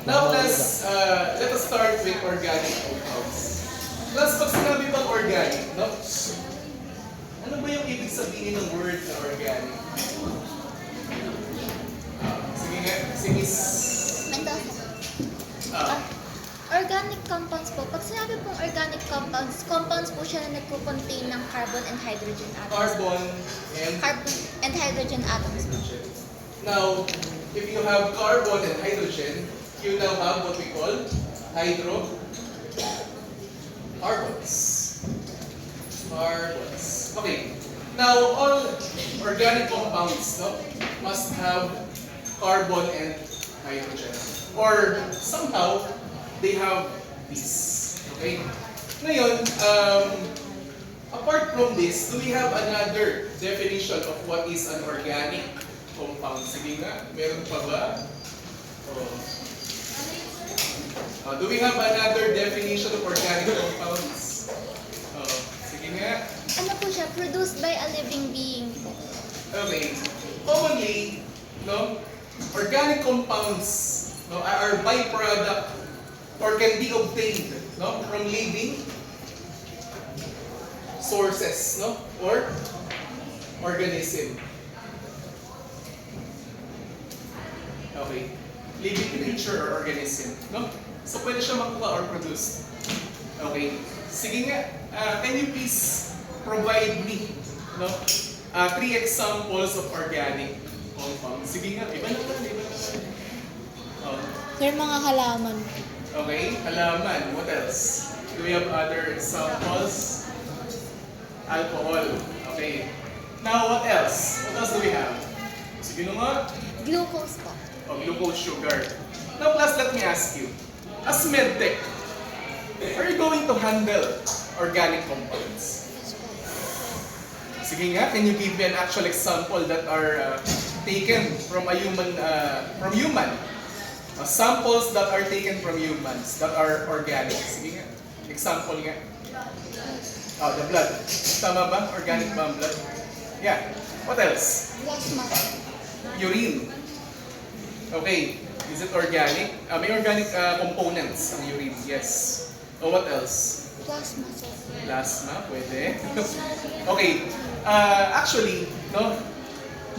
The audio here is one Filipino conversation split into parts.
Now, let us start with organic compounds. Plus, pag sinabi bang organic, no? Ano ba yung ibig sabihin ng word na organic? Sige nga, si Miss... Mendoza. Ah, Organic compounds po. Pag sinabi pong organic compounds po siya na nagko-contain ng carbon and hydrogen atoms. carbon and... Carbon and hydrogen atoms po. Now, if you have carbon and hydrogen, you now have what we call hydrocarbons. Carbons. Okay. Now, all organic compounds, no, must have carbon and hydrogen. Or somehow, they have this. Okay? Ngayon, apart from this, do we have another definition of what is an organic compound? Sige nga, meron pa ba? Do we have another definition of organic compounds? Sige nga. Ano po siya? Produced by a living being. Okay. Commonly, no, organic compounds, no, are byproduct or can be obtained, no, from living sources, no, or organism. Okay. Living creature or organism, no? So pwede siya makuha or produce. Okay. Sige nga, can you please provide me, no, 3 examples of organic compounds? Sige nga, iba naman. Oh. Sir, mga halaman. Okay, halaman. What else? Do we have other examples? Alcohol. Okay. Now, what else? What else do we have? Sige na nga. Glucose po. Oh, glucose sugar. Now, plus, let me ask you. As medtech, are you going to handle organic compounds? Sige nga, can you give me an actual example that are taken from a human, samples that are taken from humans that are organic? Sige nga, example nga. Oh, the blood. Tama ba? Organic ba ang blood? Yeah. What else? Plasma. Urine. Okay. Is it organic? May organic components ang urine. Yes. Oh, what else? Plasma, sir. Plasma, pwede. Okay. Actually, no,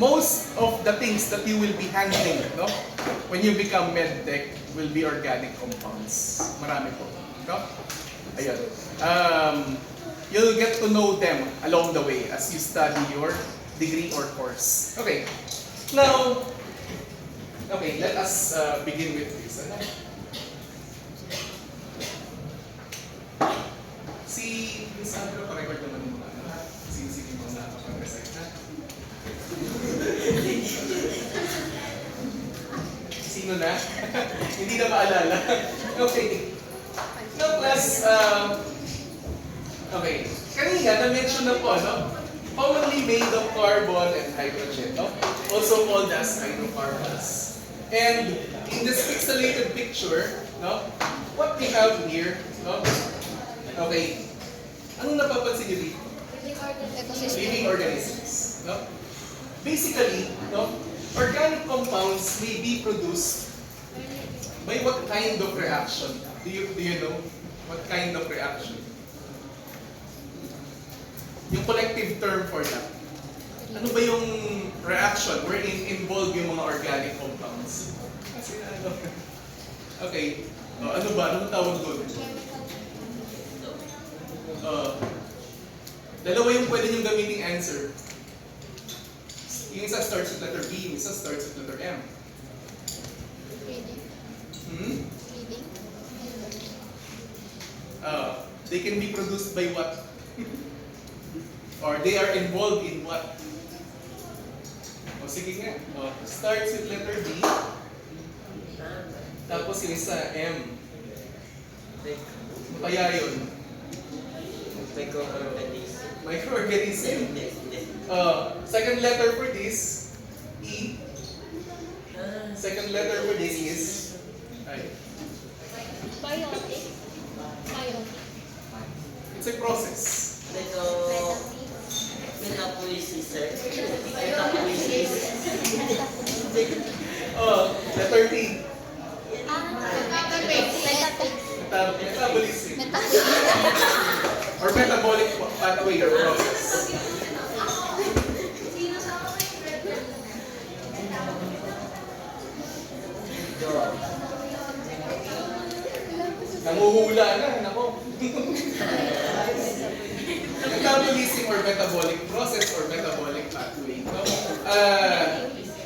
most of the things that you will be handling, no, when you become medtech will be organic compounds. Marami po. No? Ayun. You'll get to know them along the way as you study your degree or course. Okay. Now, okay, let us begin with this. Ano? Si Sandro, pa-record naman yung mga ano. Sige mo na kapag-recite na. Sino na? Hindi na maalala. Okay. Now, class, okay. Kanina, na-mention na po, no? Commonly made of carbon and hydrogen, no? Also called as hydrocarbons. And in this pixelated picture, no? What we have here, no? Okay. Anong napapansin niyo dito? Living organisms, no? Basically, no? Organic compounds may be produced by what kind of reaction? Do you know what kind of reaction? Yung collective term for that. Ano ba yung reaction wherein involved yung mga organic compounds? Kasi ano? Okay. Ano ba? Anong tawag doon? Dalawa yung pwede niyong gamiting answer. Yung isa starts with letter B, yung isa starts with letter M. Breathing. Breathing. They can be produced by what? Or they are involved in what? O sige nga. Starts with letter B. Tapos yung isa, M. Ano kaya yun? Microorganism. Second letter for this, E. Second letter for this is I. Biotic. It's a process. Letter T. metabolism. Metabolism. Or metabolic pathway or process. Nanguhula na, nako. Metabolism or metabolic process or metabolic pathway. No?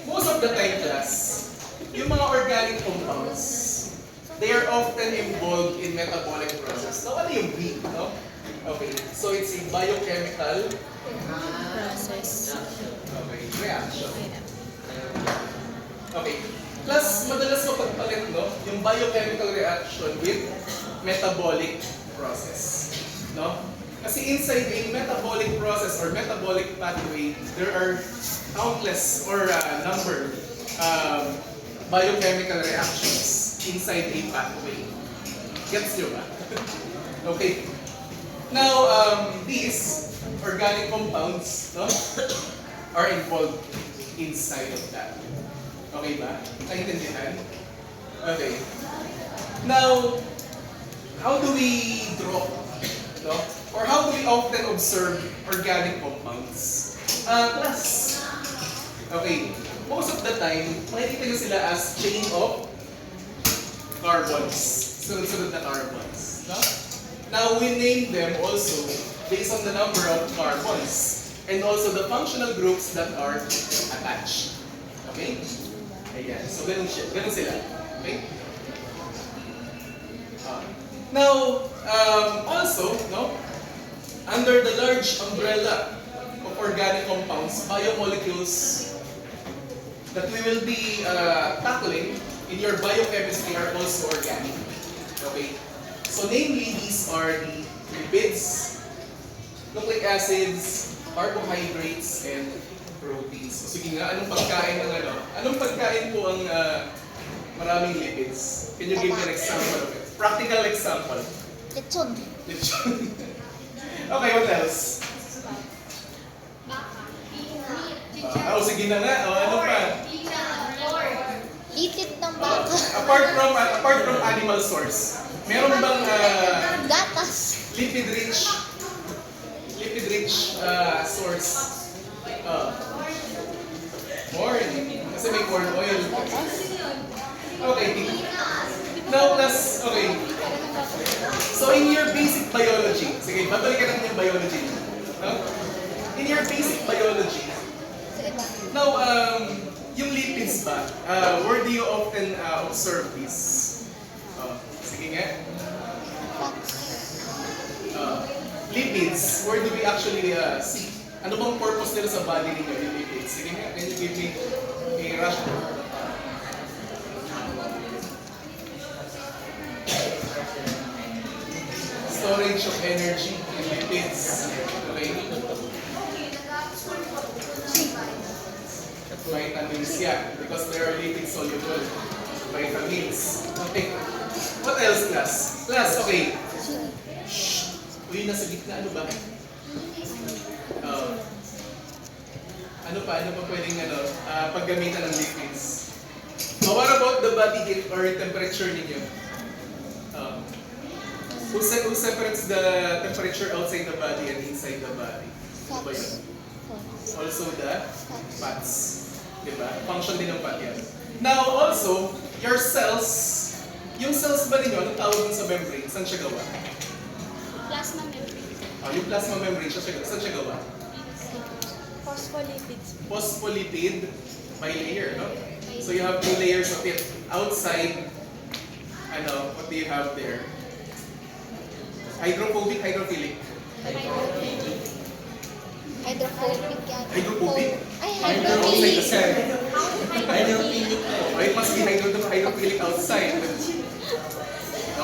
Most of the time, class, yung mga organic compounds, they are often involved in metabolic process. So, ano yung B? No? Okay, so it's a biochemical Process. okay, reaction. Okay. Plus, madalas mapagpalit, no? Yung biochemical reaction with metabolic process. No? Kasi inside a metabolic process or metabolic pathway, there are countless or number biochemical reactions inside a pathway. Gets nyo ba? Okay. Now, these organic compounds, no, are involved inside of that. Okay ba? Naintindihan? Okay. Now, how do we draw? No? Or how do we often observe organic compounds? Class. Okay. Most of the time, makikita nyo sila as chain of carbons. Sunod-sunod na carbons. No? Now, we name them also based on the number of carbons and also the functional groups that are attached. Okay? Ayan. So, ganun sila. Okay? Now, also, no, under the large umbrella of organic compounds, biomolecules that we will be tackling in your biochemistry are also organic. Okay? So, namely, these are the lipids, nucleic acids, carbohydrates, and proteins. So, sige nga, anong pagkain ng ano? Anong pagkain po ang maraming lipids? Can you give me an example of it? Practical example. Lechon. Lechon. Okay, what else? Sige na nga. Ano pa? Itit ng baka. Apart from animal source, meron bang Gatas. lipid-rich source? Corn. Kasi may corn oil. Okay. Now, plus, okay. So, in your basic biology, sige, babalikan natin yung biology. No? In your basic biology, now, yung lipids ba, where do you often observe this? Sige nga. Lipids, where do we actually see? Ano bang purpose nila sa body ninyo, yung lipids? Sige nga, can you give me a rationale? Storage of energy in lipids. Okay? Vitamins, yeah, because they are lipid soluble. Vitamins. Okay. What else, class? Class, okay. Shh. Uy, nasa gitna. Ano ba? Ano pa pwedeng paggamitan ng lipids? What about the body heat or temperature ninyo? Who separates the temperature outside the body and inside the body? Ano ba yun? Also the fats. Diba? Function din ng fat yan. Now also, your cells, yung cells ba ninyo, anong tawag dun sa membrane? Saan siya gawa? Plasma membrane. Yung plasma membrane, saan siya gawa? Phospholipids. Phospholipid bilayer, no? So you have two layers of it. Outside, what do you have there? Hydrophobic, hydrophilic? Hydrophobic yan. Hydrophobic? Ay, Outside the hydrophilic. cell. Hydrophilic. Oh, it must be hydrophilic outside.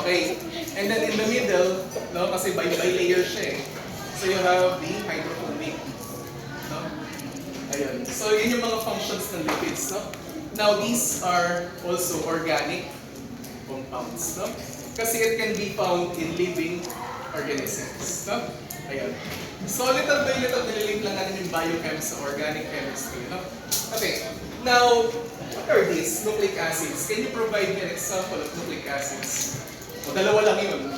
Okay. And then in the middle, no, kasi bilayer siya eh. So you have the hydrophobic. No? Ayun. So yun yung mga functions ng lipids, no? Now these are also organic compounds, no? Kasi it can be found in living organisms, no? Ayun. So little by little, nililink lang natin yung biochem sa organic chemistry, no? Okay. Now, what are these? Nucleic acids. Can you provide me an example of nucleic acids? O, dalawa lang yun.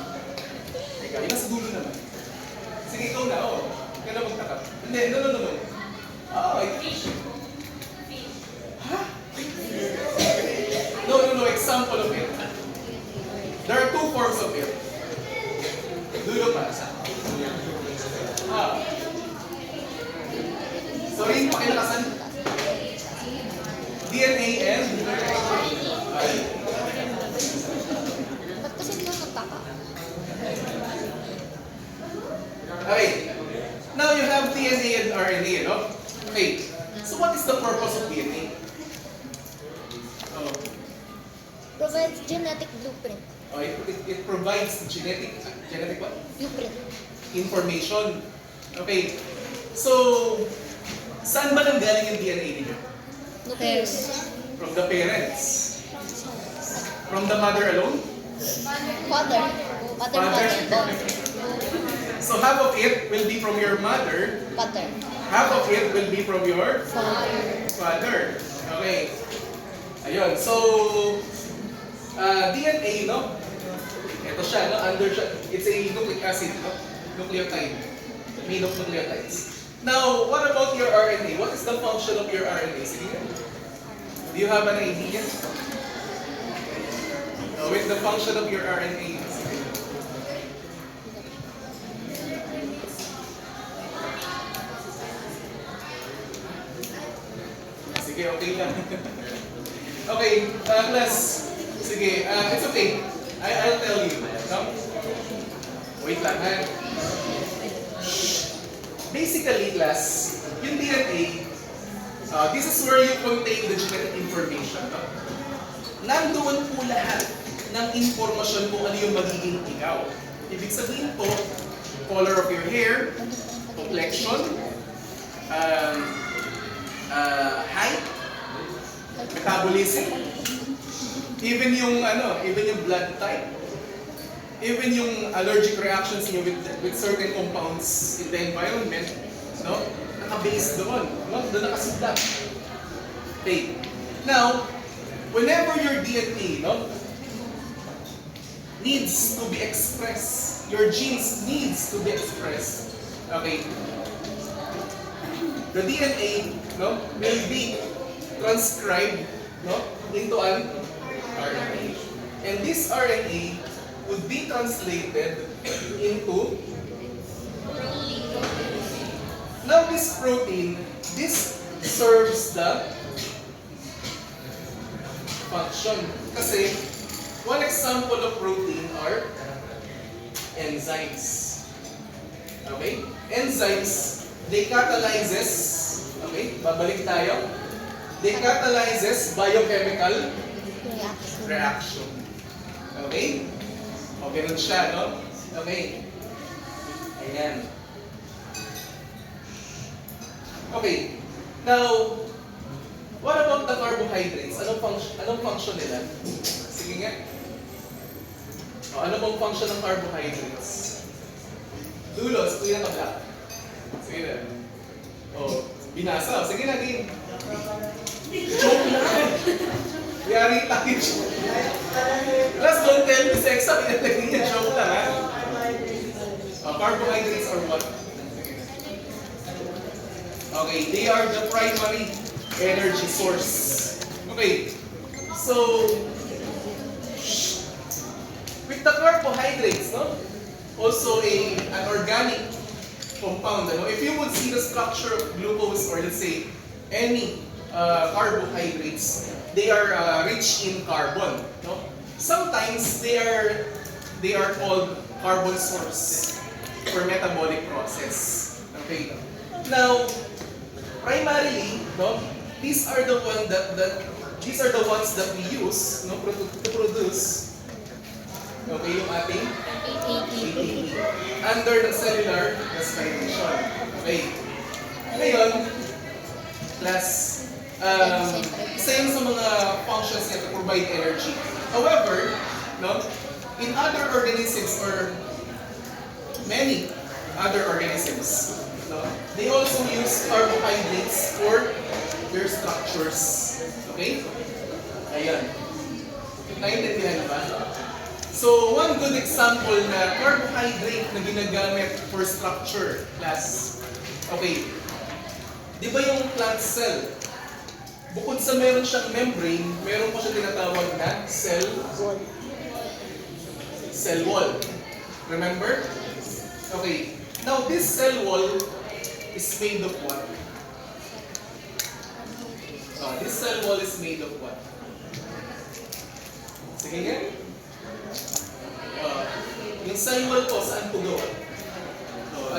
Teka, yung nasa dulo naman. Sige, ikaw na, oo. Huwag ka na magtaka. Hindi, no. Ah, okay. Ha? No, example of it. There are two forms of it. Dulo pa. Ah. Sorry, pakilakasan. DNA and Ba't kasi hindi ako nagtaka? Okay. Now you have DNA and RNA, no? Okay. So what is the purpose of DNA? Oh, Provides genetic blueprint. it provides genetic what? Blueprint. Information. Okay. So, saan ba nanggaling yung DNA niyo? Nucleus. From the parents? From the mother alone? Father. Mother, Father. So half of it will be from your mother, Father. half of it will be from your Father. father. Okay. Ayun. So, DNA, no? Ito siya, no? Under siya. It's a nucleic acid, no? Nucleotide. Made of nucleotides. Now, what about your RNA? What is the function of your RNA? Sige. Do you have an idea? With the function of your RNA. Sige. Sige, okay lang. Okay, class. Sige, it's okay. I'll tell you. No? Wait lang, ha? Basically, class, yung DNA, this is where you contain the genetic information. No? Nandoon po lahat ng informasyon kung ano yung magiging ikaw. Ibig sabihin po, color of your hair, complexion, height, metabolism, even yung blood type, even yung allergic reactions niyo with certain compounds in the environment, no? Naka-base doon, no? Doon nakasulat. Okay. Now, whenever your DNA, no, needs to be expressed, your genes needs to be expressed, okay, the DNA, no, will be transcribed, no, into an RNA. And this RNA would be translated into, now this protein, this serves the function. Kasi, one example of protein are enzymes. Okay? Enzymes, they catalyzes, okay, babalik tayo. They catalyzes biochemical reaction. Okay? O, ganun siya, no? Okay. Ayan. Okay. Now, what about the carbohydrates? Anong function nila? Sige nga. O, ano bang function ng carbohydrates? Dulos, kuya ka black. Sige na. O, binasa. Sige na, game. Joke lang. Yari tayo. Plus, don't tell me sa exam, inatagin niya. Joke lang, ha? Carbohydrates are what? Okay, they are the primary energy source. Okay, so, with the carbohydrates, no? Also an organic compound. No? If you would see the structure of glucose or let's say any carbohydrates, they are rich in carbon. No? Sometimes they are called carbon source for metabolic process. Okay. Now, primarily, no, these are the ones that we use, no, to produce, okay, yung ating ATP under the cellular respiration. Okay. Ngayon, class, isa yun sa mga functions niya to provide energy. However, no, in other organisms or many other organisms, no, they also use carbohydrates for their structures. Okay? Ayan. Naintindihan ba? So, one good example na carbohydrate na ginagamit for structure, class. Okay. Di ba yung plant cell? Bukod sa meron siyang membrane, meron pa siya tinatawag na cell wall. Remember? Okay. Now, this cell wall is made of what? This cell wall is made of what? Sige nga. Yung cell wall po, saan po gawa?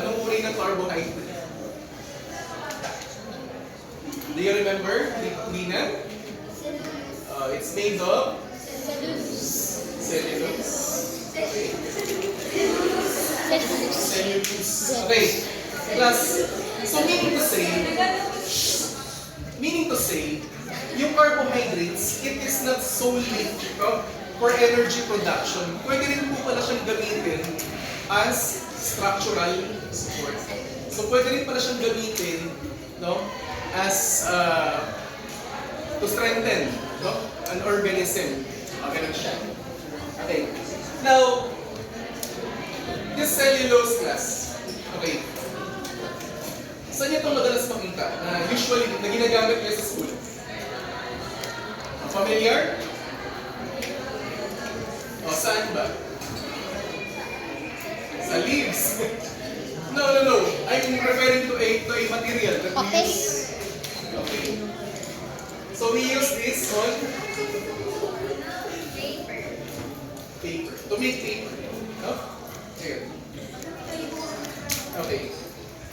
Anong uri ng carbohydrate? Do you remember? Lina? It's made of cellulose. Okay. Cellulose. Okay. Plus, so meaning to say, yung carbohydrates, it is not solely for energy production. Pwede rin po pala siyang gamitin as structural support. So pwede rin pala siyang gamitin, no, as to strengthen, no, an organism. Ganun siya. Okay. Now, this cellulose class. Okay. Saan niyo ito madalas makita? Na usually, na ginagamit niya sa school? Familiar? O, saan ba? Sa leaves. No. I'm referring to a material that we Okay. use. Okay. So we use this on paper. To make paper. No? Here. Okay.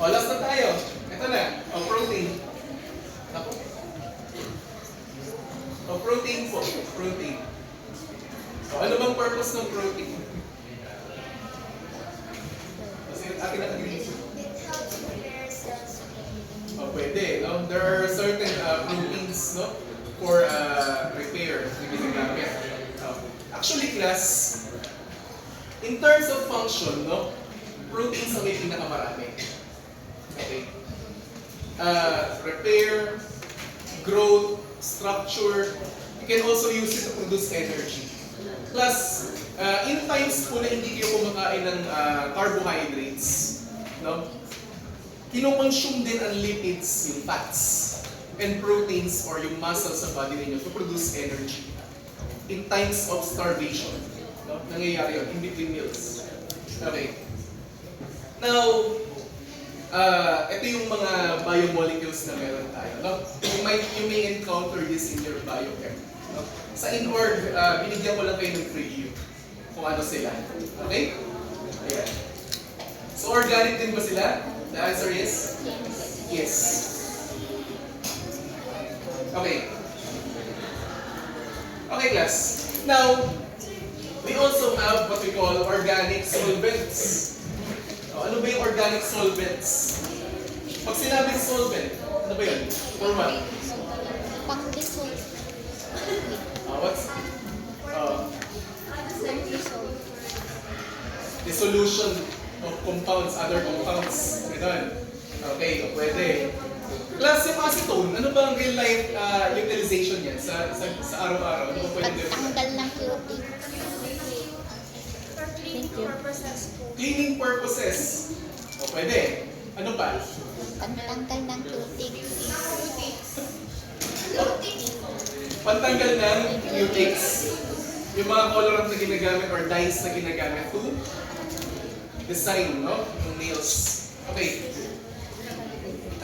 O, last na tayo. Ito na. O, protein. Ako. O, protein po. Protein. O, ano bang purpose ng protein? Kasi akin na agree. O, pwede. No? There are certain proteins, no, for repair na ginagamit. Actually, class, in terms of function, no, proteins ang may pinakamarami. Okay. Repair, growth, structure. You can also use it to produce energy. Plus, in times po na hindi kayo kumakain ng carbohydrates, no, kinoconsume din ang lipids, yung fats, and proteins or yung muscles sa body ninyo to produce energy. In times of starvation, no, nangyayari yun, in between meals. Okay. Now, ito yung mga biomolecules na meron tayo. No? You may encounter this in your biochem. No? Sa InOrg, binigyan ko lang kayo ng preview kung ano sila. Okay? Ayan. So, organic din ba sila? The answer is? Yes. Okay. Okay, class. Now, we also have what we call organic solvents. Ano ba yung organic solvents? Pag sinabing solvent, ano ba yun? For what? Pang-dissolve. What's? Pang-dissolve. Dissolution of compounds, other compounds. Ganun. Okay, pwede. Plus, yung acetone, ano ba ang real life utilization yan sa araw-araw? Ano ba pwede gawin? Pagtanggal ng cutie. Thank you. Cleaning purposes. O, pwede. Ano pa? Pagtanggal ng cutie. Pantanggal ng cutics. Yung mga colorant na ginagamit or dyes na ginagamit to design, no? Yung nails. Okay.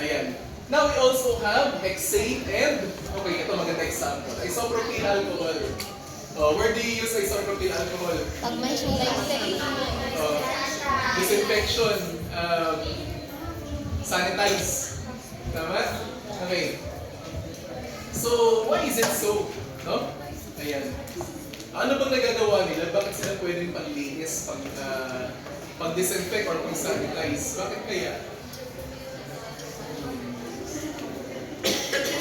Ayan. Now we also have hexane and, okay, ito maganda example. Isopropyl alcohol. Where do you use isopropyl alcohol? Pag may sugat. Disinfection, sanitize. Tama? Okay. So, why is it so? No? Ayan. Ano bang nagagawa nila? Bakit sila pwedeng panlinis, pag-disinfect or pag-sanitize? Bakit kaya?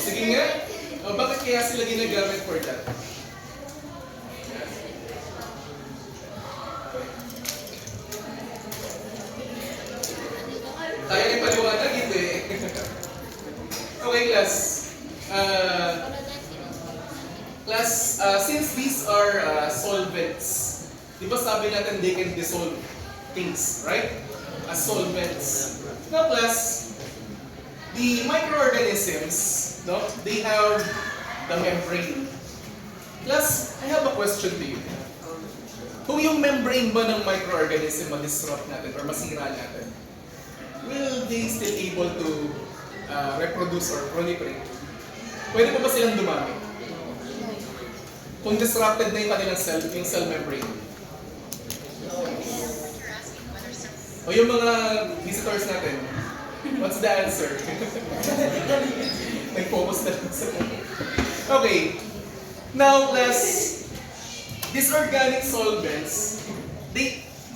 Sige nga. Bakit kaya sila ginagamit for that? Tayo ay paliwanag, hindi. Okay, class. Class, since these are solvents, Di ba sabi natin they can dissolve things, right? As solvents. Now class, the microorganisms, no, they have the membrane. Class, I have a question to you. Kung yung membrane ba ng microorganism ma-disrupt natin or masira natin, will they still able to reproduce or proliferate? Pwede pa ba silang dumami? Kung disrupted na yung kanilang cell, yung cell membrane. O yung mga visitors natin, what's the answer? Nag-focus na lang sa Okay. Now, class, these organic solvents,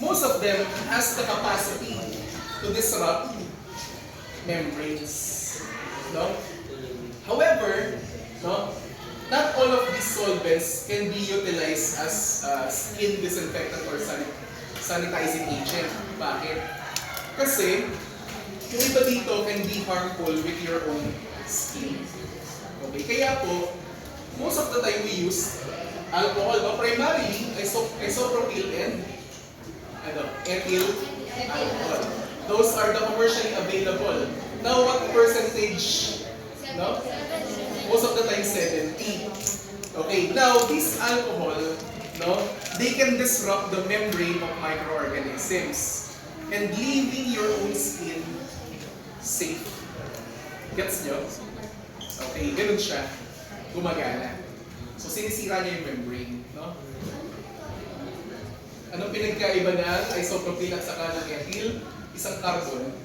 most of them has the capacity to disrupt membranes. No? However, no, not all of these solvents can be utilized as skin disinfectant or sanitizing agent. Bakit? Kasi, yung iba dito can be harmful with your own skin. Okay, kaya po, most of the time we use alcohol, no? Primarily isopropyl and ethyl alcohol. Those are the commercially available. Now, what percentage? No? Most of the time 70. Okay, now this alcohol, no, they can disrupt the membrane of microorganisms and leaving your own skin safe. Gets nyo? Okay, ganun siya. Gumagana. So, sinisira niya yung membrane, no? Anong pinagkaiba ng isopropyl at saka ng ethyl? Isang carbon.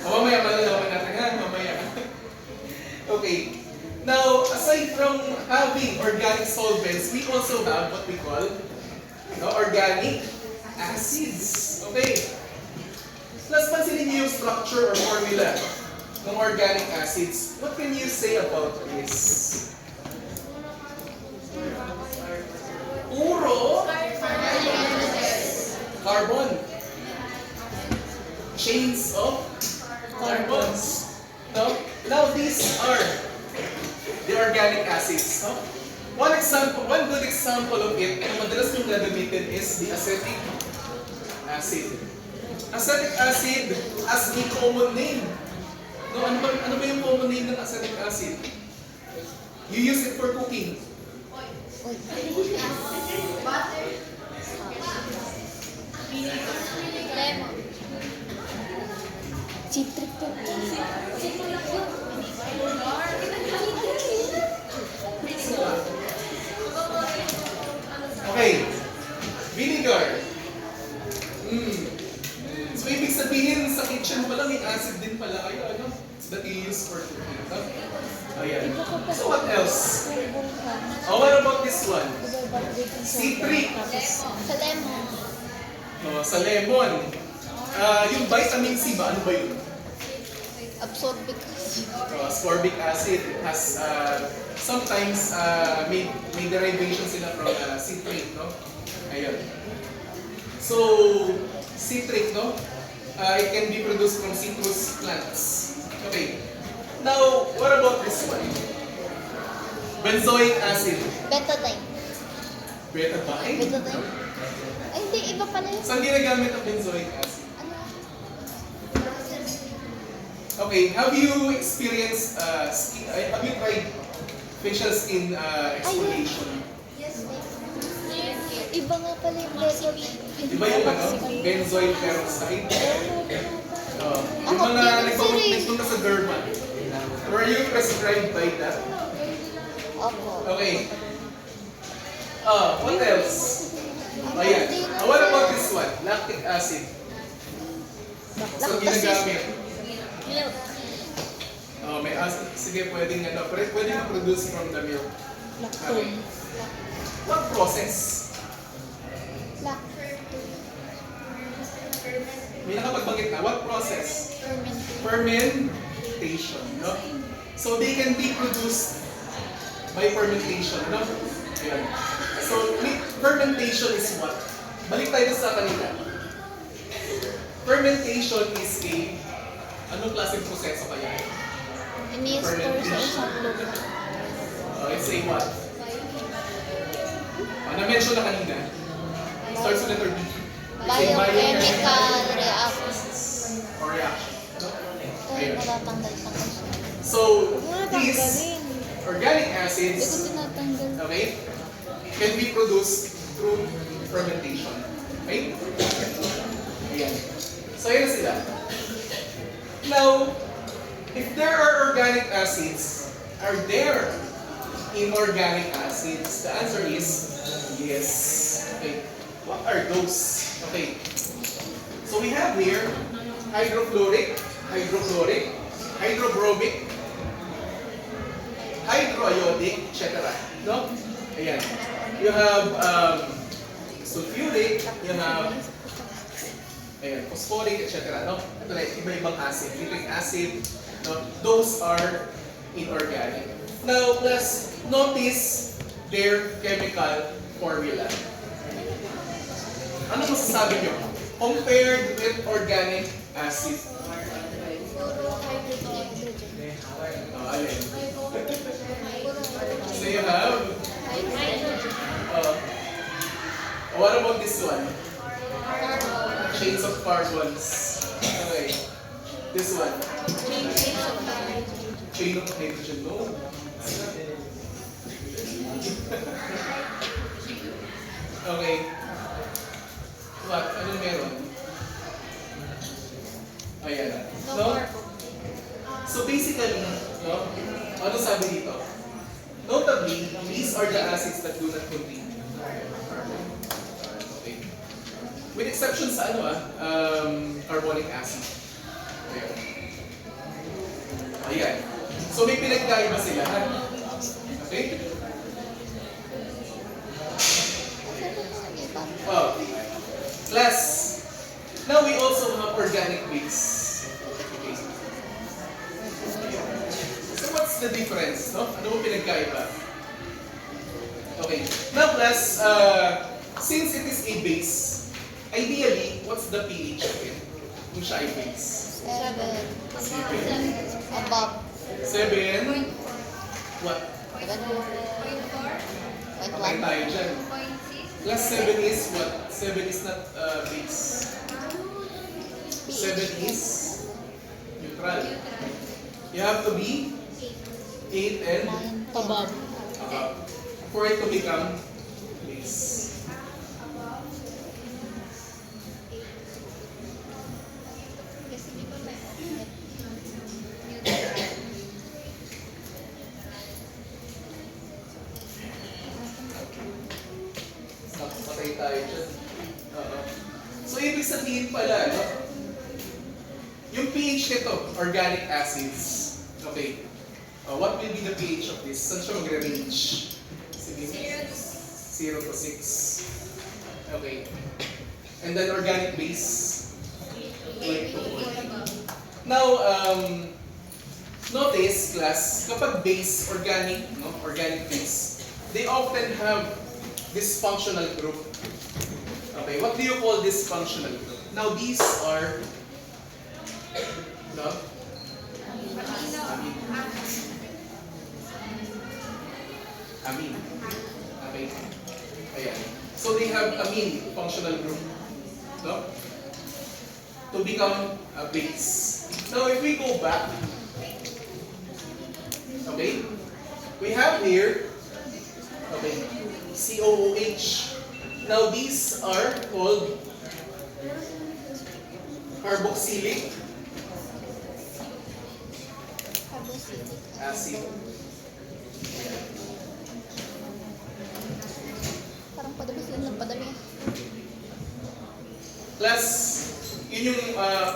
Mamaya malalaman natin, ha? Mamaya. Okay. Now, aside from having organic solvents, we also have what we call organic acids. Okay. Plus, pansinin niyo yung structure or formula ng organic acids. What can you say about this? Puro carbon. Chains of carbons. No? Now these are the organic acids. No? One good example of it, na madalas yung gagamitin is the acetic acid. Acetic acid as the common name. No, ano ba yung common name ng acetic acid? You use it for cooking. Lemon. Citric to. Okay. Vinegar. So, ibig sabihin, sa kitchen pala, may acid din pala kayo, ano? That you use for cooking. No? Ayan. So, what else? Oh, what about this one? Citric. Sa lemon. Sa lemon. Yung vitamin C ba? Ano ba yun? Absorbic acid. Ascorbic acid. It has sometimes may derivation sila from citrate, no? Ayun. So, citric, no? It can be produced from citrus plants. Okay. Now, what about this one? Benzoic acid. Betadine. Betadine? Betadine? Ay, hindi. Iba pala yun. Saan ginagamit ang benzoic acid? Ano? Okay, have you experienced have you tried facial skin exfoliation? Iba nga pala yung betadine. Iba yung benzoyl peroxide. Yung mga nagpunta sa derma. Were you prescribed by that? Opo. Okay. What else? Ayan. What about this one? Lactic acid. So, ginagamit. Milk. May acid. Sige, pwedeng ma-produce from the milk. Okay. What process? May nakapagbanggit na. What process? Fermentation. No? So, they can be produced by fermentation. No? Ayan. So, fermentation is what? Balik tayo sa kanila. Fermentation is anong klaseng proseso kaya? Ini-store sa isang lugar. It's a what? Na-mention na kanina. Starts with letter B. Biochemical reactions. Or reaction. No? Ito, Ayun. natatanggal-tanggal siya. So, these organic Hindi ko acids, tinatanggal. okay, can be produced through fermentation. Okay? Ayan. So, ayan na sila. Now, if there are organic acids, are there inorganic acids? The answer is yes. Okay. What are those? Okay. So we have here hydrofluoric, hydrobromic, hydroiodic, etc. No? Ayan. You have sulfuric, you have phosphoric, etc. No? Ito na, iba-ibang acid, nitric acid. No? Those are inorganic. Now, let's notice their chemical formula. Ano masasabi nyo? Compared with organic acid. Alin? So you have, what about this one? Chains of carbons. Okay. This one. Chain of hydrogen. No. Okay. What? Anong meron? Ayan. No? So basically, no? Ano sabi dito? Notably, these are the acids that do not contain carbon. Okay. With exception sa carbonic acid. Ayan. Ayan. So may pinagkaiba sila. Okay? Oh. Class. Now we also have organic base. Okay. So what's the difference? No? Ano mo pinagkaiba? Okay. Now class, since it is a base, ideally, what's the pH of it? Kung siya ay base. 7. Above. 7. What? 7. Patay tayo dyan. Class 7 is what? 7 is not base. 7 is neutral. You have to be 8 and Above. above for it to become base. Patay tayo dyan. So, ibig sabihin pala, no? Yung pH nito, organic acids. Okay. What will be the pH of this? Saan siya mag-range? 0 to 6. Okay. And then organic base? 8 to 4. Now, notice, class, kapag base, organic, no? Organic base, they often have this functional group. Okay, what do you call this functional group? Now, these are, no? Amine. Okay. Ayan. So they have amine functional group. No? To become a base. Now, if we go back, okay, we have here, okay, COOH. Now, these are called carboxylic acid. Parang padami sila ng padami. Plus, yun yung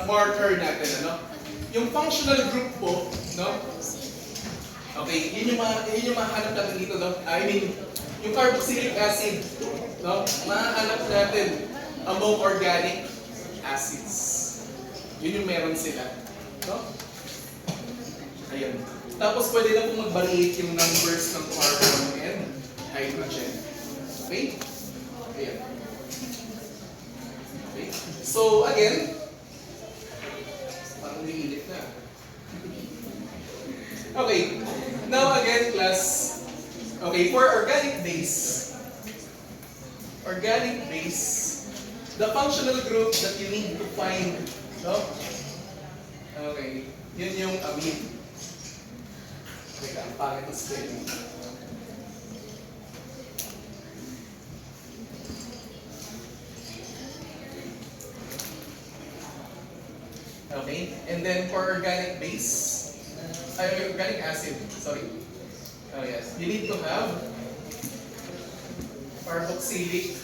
marker natin, ano? Yung functional group po, no? Okay, yun yung mahanap natin dito, no? I mean, yung carboxylic acid, no? Mahanap natin among organic acids. Yun yung meron sila, no? Ayun. Tapos pwede na pong mag-variate yung numbers ng carbon and hydrogen. Okay? Ayan. Okay? So, again, parang umiinit na. Okay. Now again, class. Okay, for organic base, organic base, the functional group that you need to find, no? Okay, yun yung amine. Teka, ang pangit ng spelling. Okay, and then for organic base, organic acid, sorry. Oh yes, you need to have carboxylic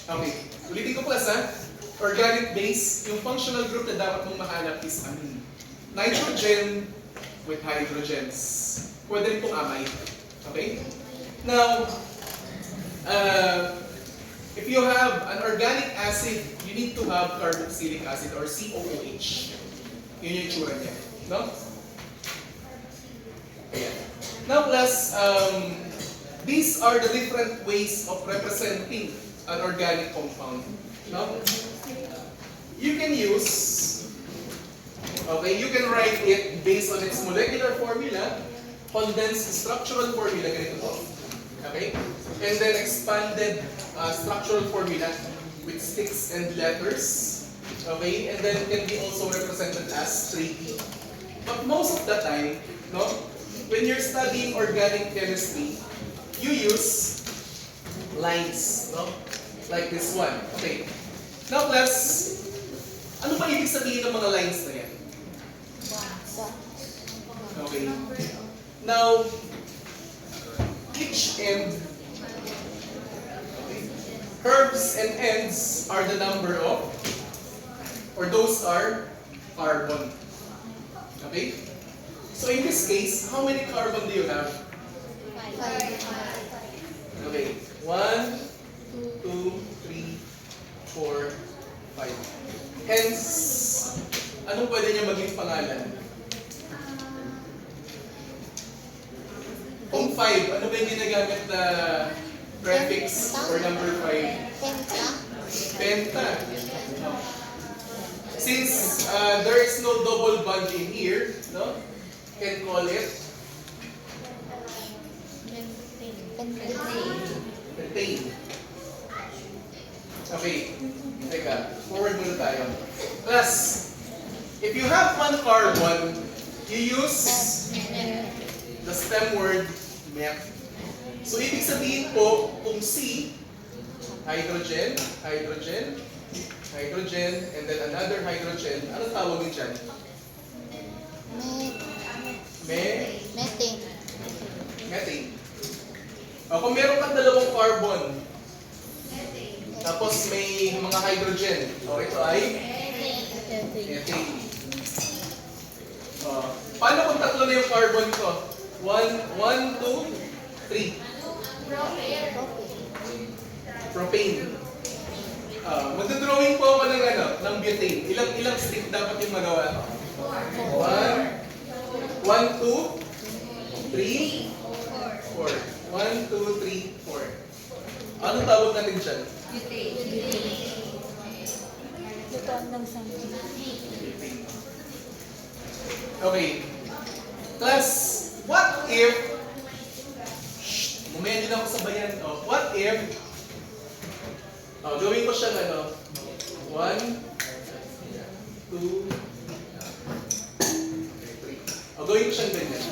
okay, ulitin ko plus ha. Organic base, yung functional group na dapat mong mahanap is amine. Nitrogen with hydrogens. Pwede rin pong amide. Okay? Now, if you have an organic acid, you need to have carboxylic acid or COOH. Yun yung itsura niya. No? Ayan. Now plus, these are the different ways of representing an organic compound. No? You can use, okay, you can write it based on its molecular formula, condensed structural formula, ganito po. Okay? And then expanded structural formula with sticks and letters. Okay? And then can be also represented as 3D. But most of the time, no, when you're studying organic chemistry, you use lines, no? Like this one. Okay. Now class, ano ba ibig sabihin ng mga lines na yan? Okay. Now, each end, okay, curves and ends are the number of, or those are carbon. Okay? So in this case, how many carbon do you have? 5. Okay. 1, 2, 3, 4, 5. Hence, anong pwede niya maging pangalan? Kung 5, ano ba yung ginagamit na prefix or number 5? Penta. Penta. Since there is no double bond in here, no? Can call it pentane. Okay. Teka, forward muna tayo. Plus, if you have one carbon, you use the stem word meth. So, ibig sabihin po, kung C, hydrogen, hydrogen, hydrogen, and then another hydrogen, ano tawag niyo dyan? Methane. Methane. O, kung meron kang dalawang carbon, tapos may mga hydrogen, o ito ay methane. Paano kung tatlo na yung carbon ko? 1, 2, 3. Propane. Magdodrawing po ako ng butane. Ilang stick dapat yung magawa? 1, 2, 3, 4. 1, 2, 3, 4. Ano tawag natin dyan? Okay. Class, what if, mamaya din ako sabayan. What if, gawin ko siya 1, 2, 3. Gawin ko siyang ganyan.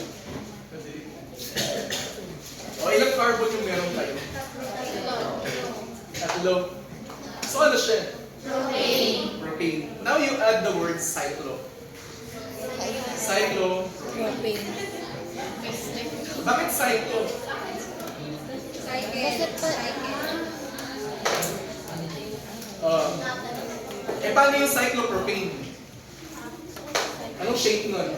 Ilang carbon yung meron tayo? Tatlo. So ano siya? Propane. Now you add the word cyclo. Cyclo. Bakit cyclo? Kasi Paano yung cyclopropane? Anong shape nun?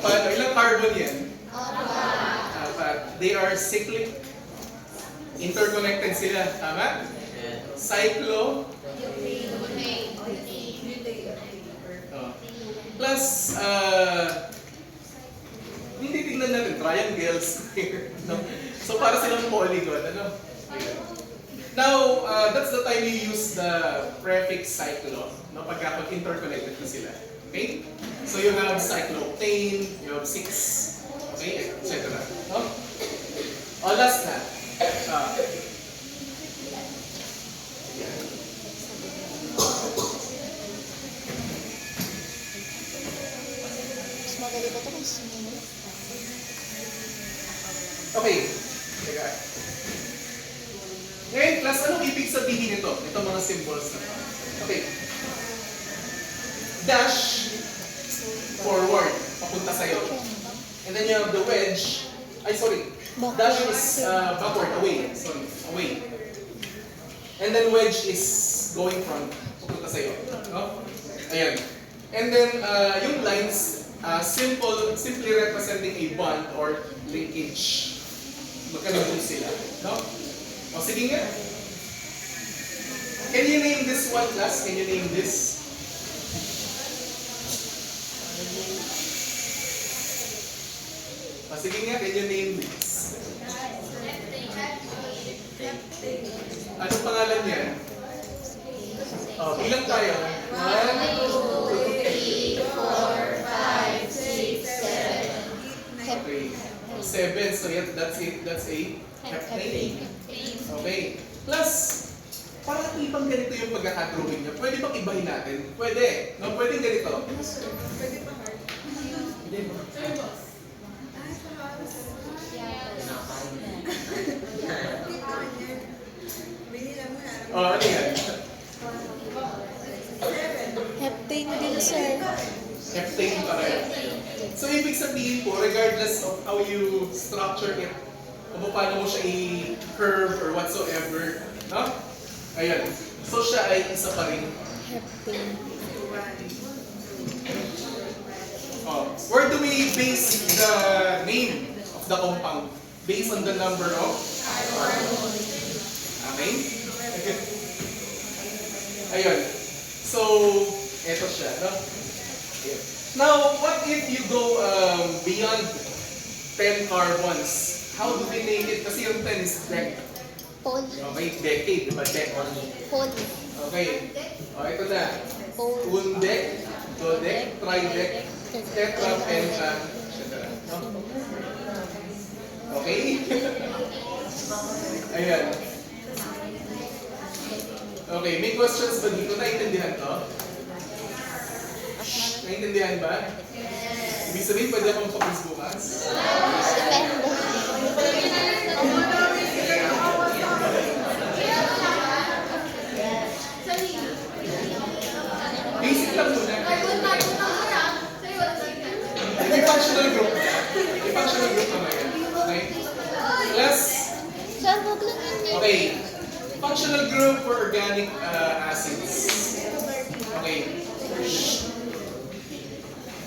Paano? Ilang carbon yan? They are cyclic. Interconnected sila. Tama? Cyclo. Plus, hindi tingnan natin, triangles. No? So, para silang polygon. Ano? Now, that's the time you use the prefix cyclo, no? Pagka interconnected na sila. Okay? So you have cyclooctane, you have 6, okay, etc. No? O, last na. Mas madali ba ito kung sumunod? Okay. Teka. Ngayon, class, anong ibig sabihin nito? Ito mga symbols na to. Okay. Dash, forward, papunta sa'yo. And then you have the wedge. Ay, sorry. Dash is backward, away. Sorry, away. And then wedge is going front, papunta sa'yo. No? Ayan. And then, yung lines, simply representing a bond or linkage. Magkanoon sila. No? O, sige nga. Can you name this one, class? Can you name this? O, sige nga, can you name this? Anong pangalan niya? O, bilang tayo. 1, 2, 3, 4, 5, 6, 7. Okay. 7. So, yeah, that's it. That's a heptane. Okay. Plus, para ibang ganito yung pagkakadrawing niya, pwede bang ibahin natin? Pwede. No? Pwede ganito. Pwede pa hard. Hindi ba? O, ano yan? Heptane din, sir. Heptane pa rin. So, ibig sabihin po, regardless of how you structure it, kung paano mo siya i-curve or whatsoever, no? Ayan. So, siya ay isa pa rin. Heptane. Oh. Where do we base the name of the compound? Based on the number of? Okay? Ayun. So, eto siya, no? Ayan. Now, what if you go beyond 10 carbons? How do we name it? Kasi yung 10 is dec. Poly. Okay, decade, diba? Dec. Poly. Okay. O, ito na. Poly. Undec, dodec, tridec, tetra, penta, etc. No? Okay? Ayan. Okay, may questions ba dito? Naintindihan to? Naintindihan ba? Ibig sabihin, pwede akong pa-quiz bukas? Depende. Basic lang muna. May functional group. May functional group naman yan. Okay? Class? Sir, wag lang yun eh. Okay. Functional group for organic acids. Okay.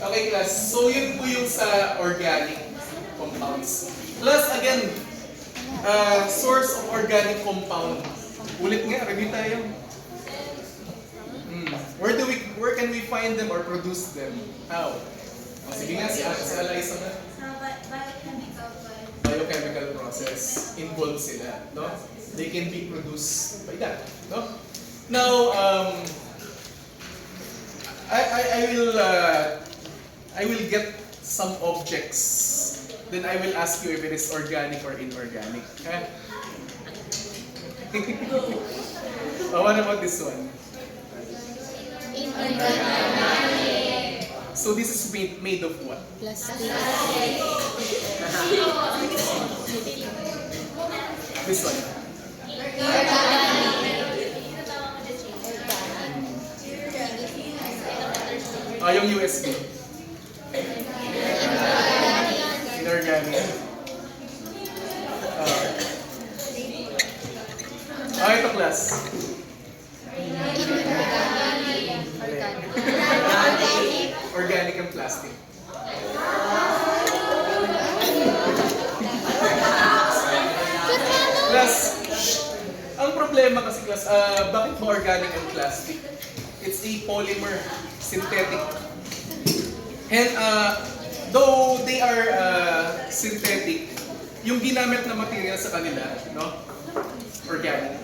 Okay, class. So, yun po yung sa organic compounds. Plus, again, source of organic compound. Ulit nga, review tayo. Where can we find them or produce them? How? O, sige nga, si Eliza na. Biochemical process. Involved sila, no? They can be produced by that, no? Now, I will get some objects. Then I will ask you if it is organic or inorganic. Okay? Oh, what about this one? Inorganic. So this is made of what? Plastic. This one. Yung USB. Inorganic. Ito class. Organic and plastic. Class, ang problema kasi class, bakit ba organic and plastic? It's a polymer, synthetic. And though they are synthetic, yung ginamit na material sa kanila, no? Organic.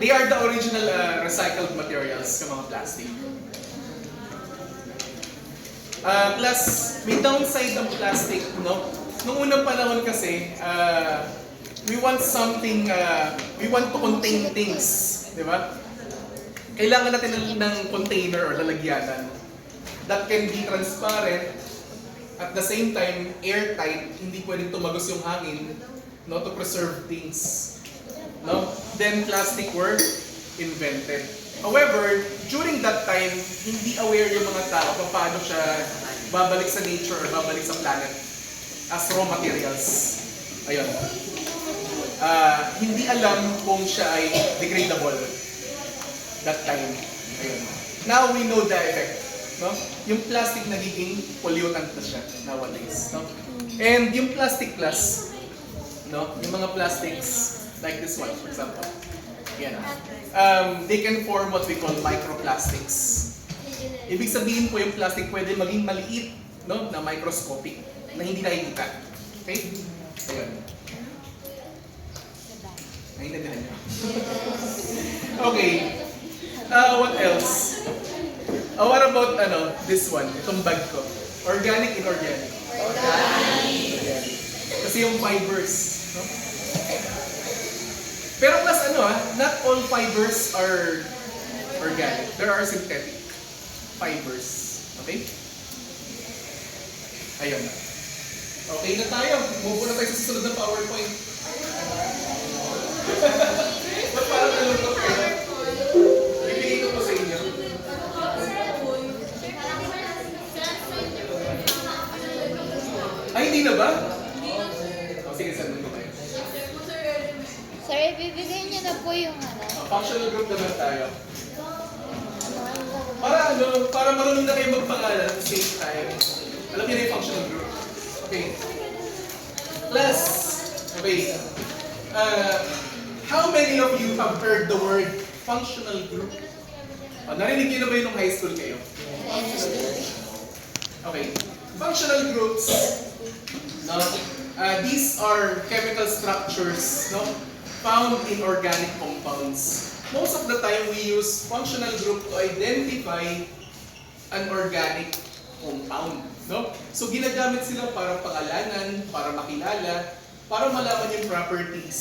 They are the original recycled materials sa mga plastic. Plus, may downside ng plastic, no? Nung unang panahon kasi, we want something, we want to contain things, di ba? Kailangan natin ng container or lalagyanan that can be transparent, at the same time, airtight, hindi pwedeng tumagos yung hangin, no, to preserve things. No? Then plastic were invented. However, during that time, hindi aware yung mga tao kung paano siya babalik sa nature or babalik sa planet as raw materials. Ayun. Hindi alam kung siya ay degradable that time. Ayun. Now we know the effect. No? Yung plastic nagiging pollutant na siya nowadays. No? And yung plastic plus, no? Yung mga plastics, like this one, for example. Yan. They can form what we call microplastics. Ibig sabihin po yung plastic pwede maging maliit, no? Na microscopic, na hindi nakikita. Okay? Ayun. Naintindihan niyo? Okay. What else? What about this one? Itong bag ko. Organic, inorganic? Organic. Kasi yung fibers, no? Pero plus not all fibers are organic. There are synthetic fibers. Okay? Ayun na. Okay na tayo. Move na tayo sa susunod na PowerPoint. Ba't parang nalungkot kayo? Ibigay ko po sa inyo. Ay, hindi na ba? Sige, saan mo tayo? Sir, ibibigay niyo na po yung Functional group naman tayo. Para marunong na kayo magpangalan at the same time. Alam niyo na yung functional group. Okay. Plus, okay. How many of you have heard the word functional group? Narinig niyo na ba yun nung high school kayo? Okay. Functional groups, no? These are chemical structures, no? Found in organic compounds. Most of the time, we use functional group to identify an organic compound, no? So ginagamit sila para pangalanan, para makilala, para malaman yung properties,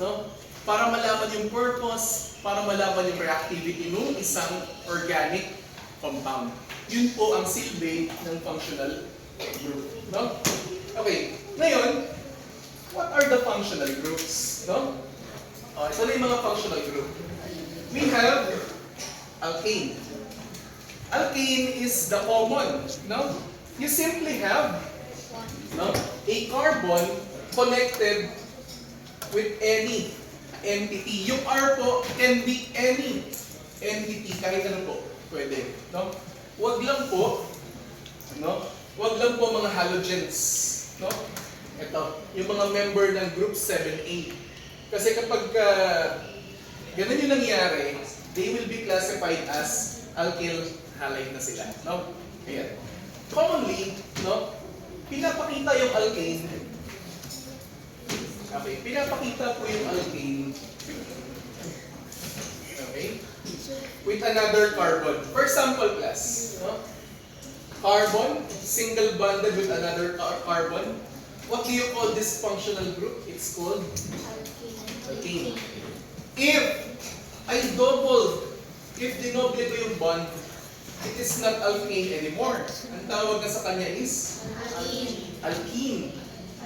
no? Para malaman yung purpose, para malaman yung reactivity ng isang organic compound. Yun po ang silbi ng functional group, no? Okay, ngayon, what are the functional groups, no? Ito na yung mga functional group. We have alkane. Alkane is the common, no? You simply have, no, a carbon connected with any entity. Yung R po can be any entity, kahit ano po, pwede, no? Wag lang po, no? Wag lang po mga halogens, no? Ito, yung mga member ng group 7A. Kasi kapag ganun yung nangyari, they will be classified as alkyl halide na sila, no? Ayan. Commonly, no, pinapakita yung alkane. Okay, pinapakita po yung alkane. Okay? With another carbon. For example, class, no? Carbon, single bonded with another carbon. What do you call this functional group? It's called alkane. If dinoble ko yung bond, it is not alkane anymore. Ang tawag na sa kanya is alkene.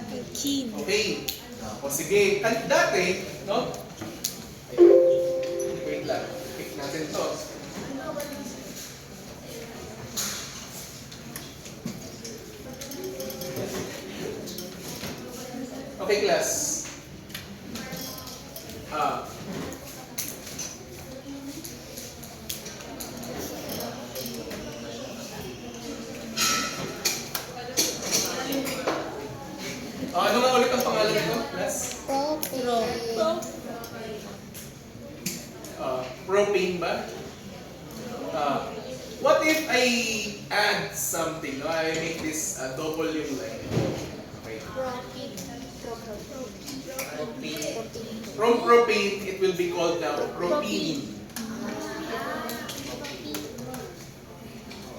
Alkene. Okay. O sige, dati, no? Wait lang. Pick natin to. Okay, class. Ano nga ulit ang pangalan nito, class? Propane ba? What if I add something? No? I make this double yung line. Okay. From propane, it will be called now propene.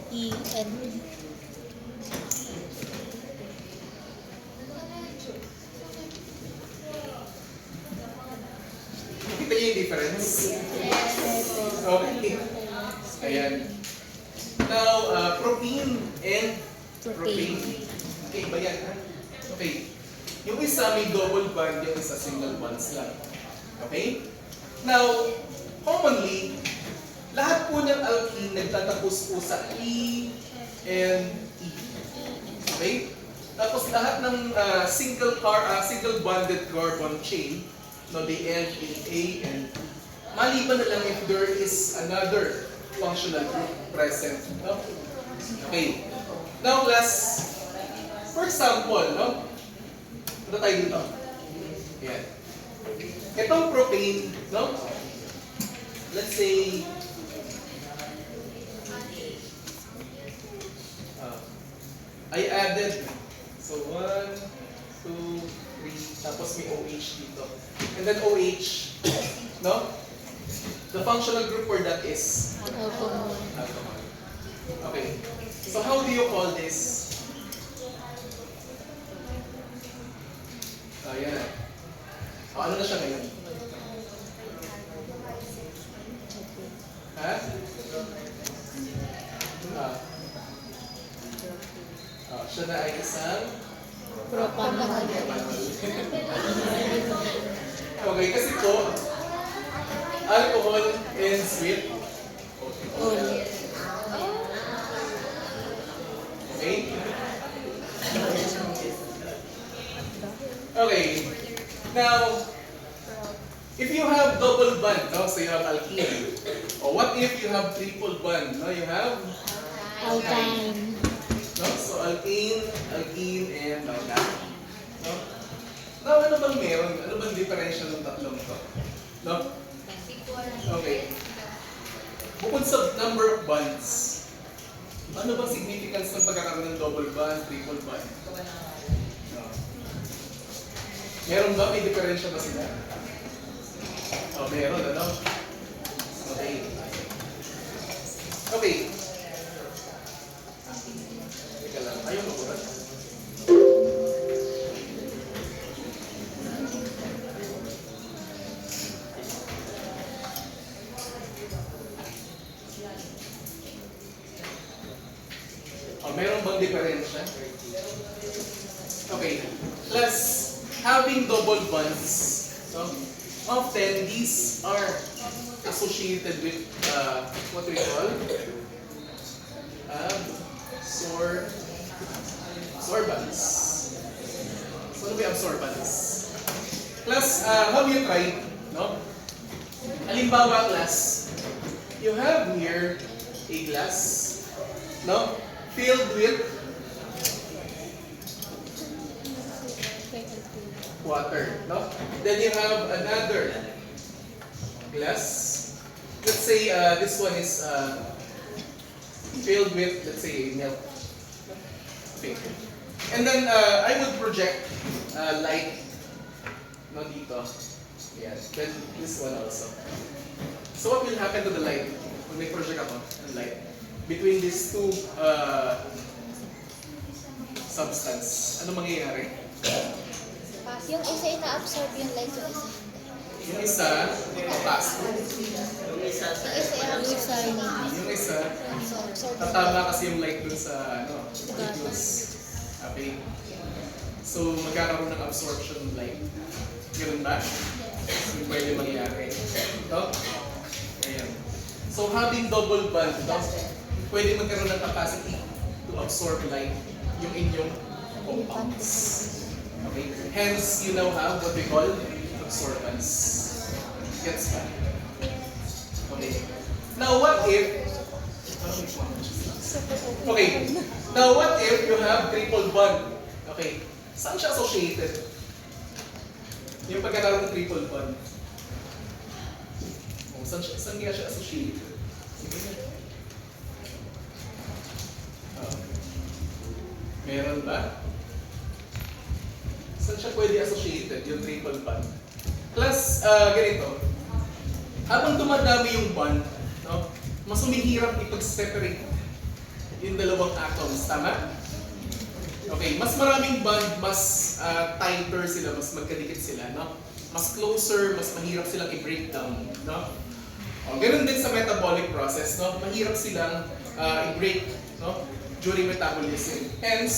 E-N. Kita niyo yung difference? Okay. Ayan. Now, propene and propane. Okay, ba yan? Ha? Okay. Yung isa may double bond, yung isa single bonds lang. Okay? Now, commonly, lahat po ng alkene nagtatapos po sa E and E. Okay? Tapos lahat ng single bonded carbon chain, no, they end in A and E. Maliban na lang if there is another functional group present. No? Okay. Now, class, for example, no? Ano tayo dito? Yan. Itong propane, no? Let's say, I added, so 1, 2, 3, tapos may OH dito. And then OH, no? The functional group for that is Alcohol. alcohol. Okay. So how do you call this? Ayan na. Ano na siya ngayon? Ha? Siya na ay isang Propanol. okay, kasi po, alcohol ends with Ol. okay? Okay. Now, if you have double bond, no? So you have alkene. Or what if you have triple bond? No? You have Alkyne. no? So alkene, and alkyne. No? Now, ano bang meron? Ano bang differential ng tatlong to? No? Okay. Bukod sa number of bonds, ano bang significance ng pagkakaroon ng double bond, triple bond? No. Meron ba? May differential ba sila? Oh, meron, ano? Okay. Okay. Teka lang, ayaw magulat. Oh, meron bang diferensya? Okay. Plus, having double bonds, so, often these are associated with what we call absorbance. So, ano ba yung absorbance? Plus, have you tried, no? Halimbawa, class, you have here a glass, no? Filled with water, no? Then you have another glass. Let's say this one is filled with, let's say, milk. Okay. And then I would project light, no, dito. Yeah. Then this one also. So what will happen to the light when may project ako ng light between these two substance? Ano mangyayari? Yung isa ina-absorb yung light, yung isa. Yung isa, papasok. Yung isa ina-absorb. Yung isa, Absorb. tatama kasi yung light dun sa nucleus. Okay. So, magkakaroon ng absorption ng light. Ganun ba? Yung pwede mangyari. Ito? Ayan. So, having double bond, pwede magkaroon ng capacity to absorb light yung inyong compounds. Okay? Hence, you now have what we call absorbance. Gets ba? Okay. Now, what if... Okay. Now, what if you have triple bond? Okay. Saan siya associated? Yung pagkakaroon ng triple bond. Oh, saan kaya siya associated? Sige na. Meron ba? Saan siya pwede associated, yung triple bond? Plus, ganito. Habang dumadami yung bond, no, mas humihirap ipag-separate yung dalawang atoms. Tama? Okay, mas maraming bond, mas tighter sila, mas magkadikit sila, no? Mas closer, mas mahirap silang i-break down, no? O, ganun din sa metabolic process, no? Mahirap silang i-break, no? During metabolism. Hence,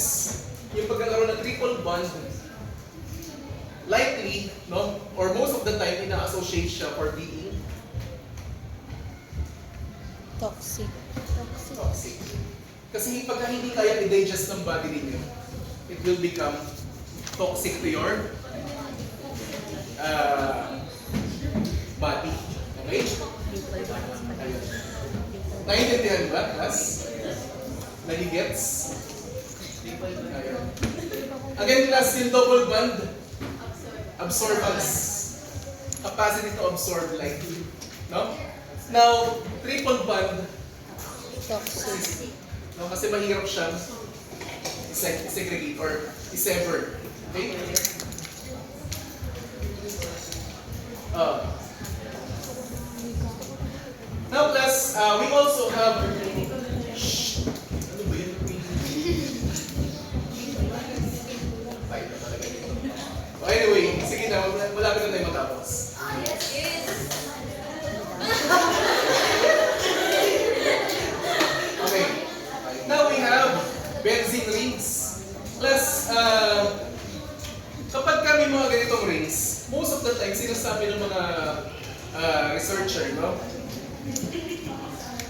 yung pagkakaroon ng triple bond, likely, no? Or most of the time, ina-associate siya for being Toxic. toxic. Kasi pagka hindi kaya i-digest ng body ninyo, it will become toxic to your body. Okay? Ayun. Naiintindihan ba, class? Nagigets? Ayun. Again, class, yung double bond, absorbance. Capacity to absorb light. No? Now, triple bond, Toxic. no, kasi mahirap siyang i-segregate or i-sever. Okay? Now, class, we also have... Shh! Ano ba yun? Bye na talaga dito. So anyway, sige na, malapit na tayo matapos. Okay. Now we have benzene rings. Plus, kapag kami mga ganitong rings, most of the time, sinasabi ng mga researcher, no?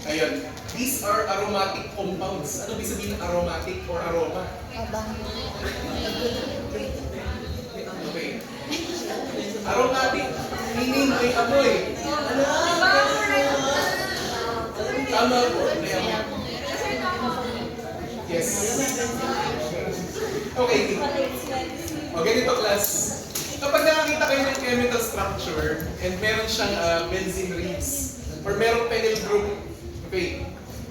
Ayun. These are aromatic compounds. Ano ibig sabihin ng aromatic or aroma? Abang. Okay. Aromatic, meaning may amoy. Tama po, may amoy. Yes. Okay. O, ganito class. Kapag nakakita kayo ng chemical structure and meron siyang benzene rings or merong phenyl group, okay,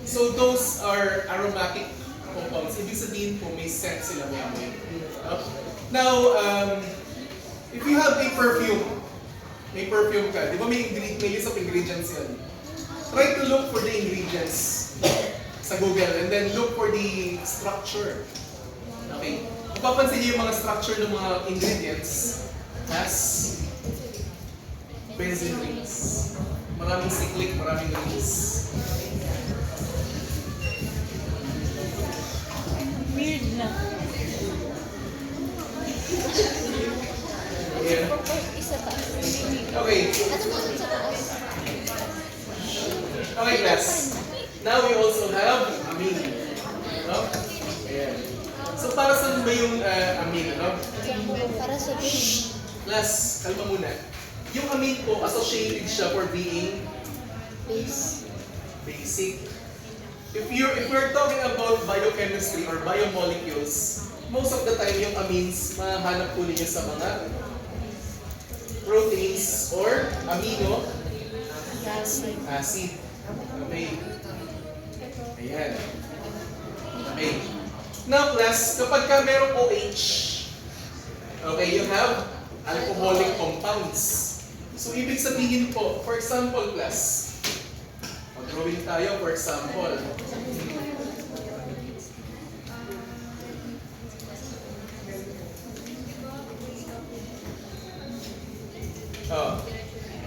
so those are aromatic compounds. Ibig sabihin po, may scent sila, may amoy. Now, if you have a may perfume ka, di ba may list of ingredients yan? Try to look for the ingredients sa Google and then look for the structure. Okay? Mapapansin niyo yung mga structure ng mga ingredients has benzene rings. Maraming cyclic, maraming rings. Weird na. Yeah. Isa pa. Okay. Ano mo sa taas? Okay, class. Now we also have amine. No? Ayan. So para saan ba yung amine, no? Para sa brain. Class, kalma muna. Yung amine po, associated siya for being Base. basic. If we're talking about biochemistry or biomolecules, most of the time yung amines, mahanap po ninyo sa mga proteins or amino Acid. acid. Okay. Ayan. Okay. Now class, kapag ka merong OH, okay, you have alcoholic compounds. So ibig sabihin po, for example class, mag-drawing tayo for example.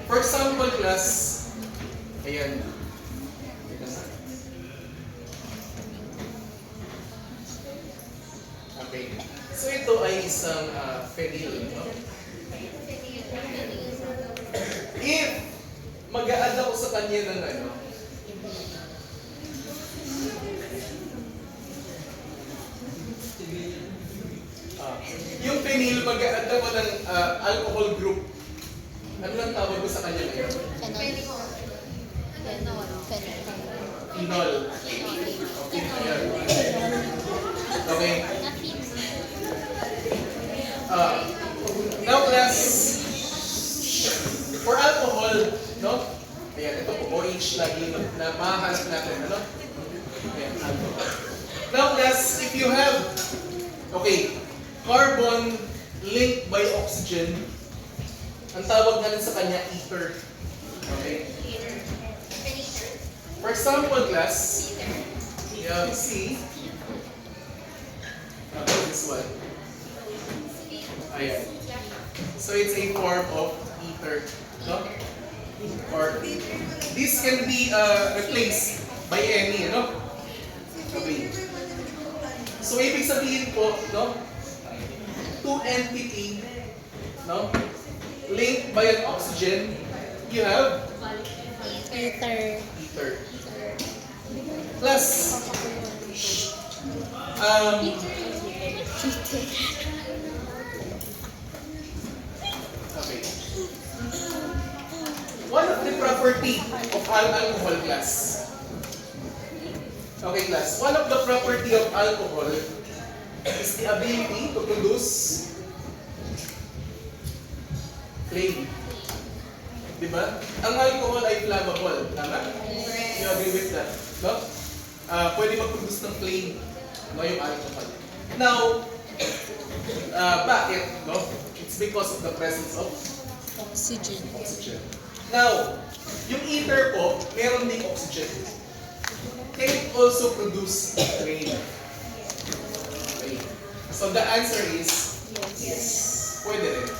For example class, ayan. Okay. So ito ay isang phenyl. No? If mag-a-add ako sa kanya ng ano, yung phenyl, mag-a-add ako ng alcohol group. Ano lang tawag ko sa kanya ngayon? Phenol. Phenol. Okay, ayan. Okay. Now class, for alcohol, no? Ayan, ito po, orange lagi na mahahanap natin, ano? Ayan, alcohol. Now class, if you have, okay, carbon linked by oxygen. Ang tawag natin sa kanya, ether. Okay? For example, class, you have C. Okay, this one. Ayan. So it's a form of ether. No? Or this can be replaced by any, no? Okay. So ibig sabihin po, no? Two entity, no? Linked by an oxygen, you have Ether. ether. Plus, um, okay. One of the property of alcohol, class. Okay, class. One of the property of alcohol is the ability to produce flame. Diba? Ang alcohol ay flammable. Tama? You agree with that? No? Pwede mag-produce ng flame. No, yung alcohol. Now, bakit? No? It's because of the presence of Oxygen. oxygen. Now, yung ether po, meron ding oxygen. Can it also produce flame? Okay. So the answer is yes. Pwede rin.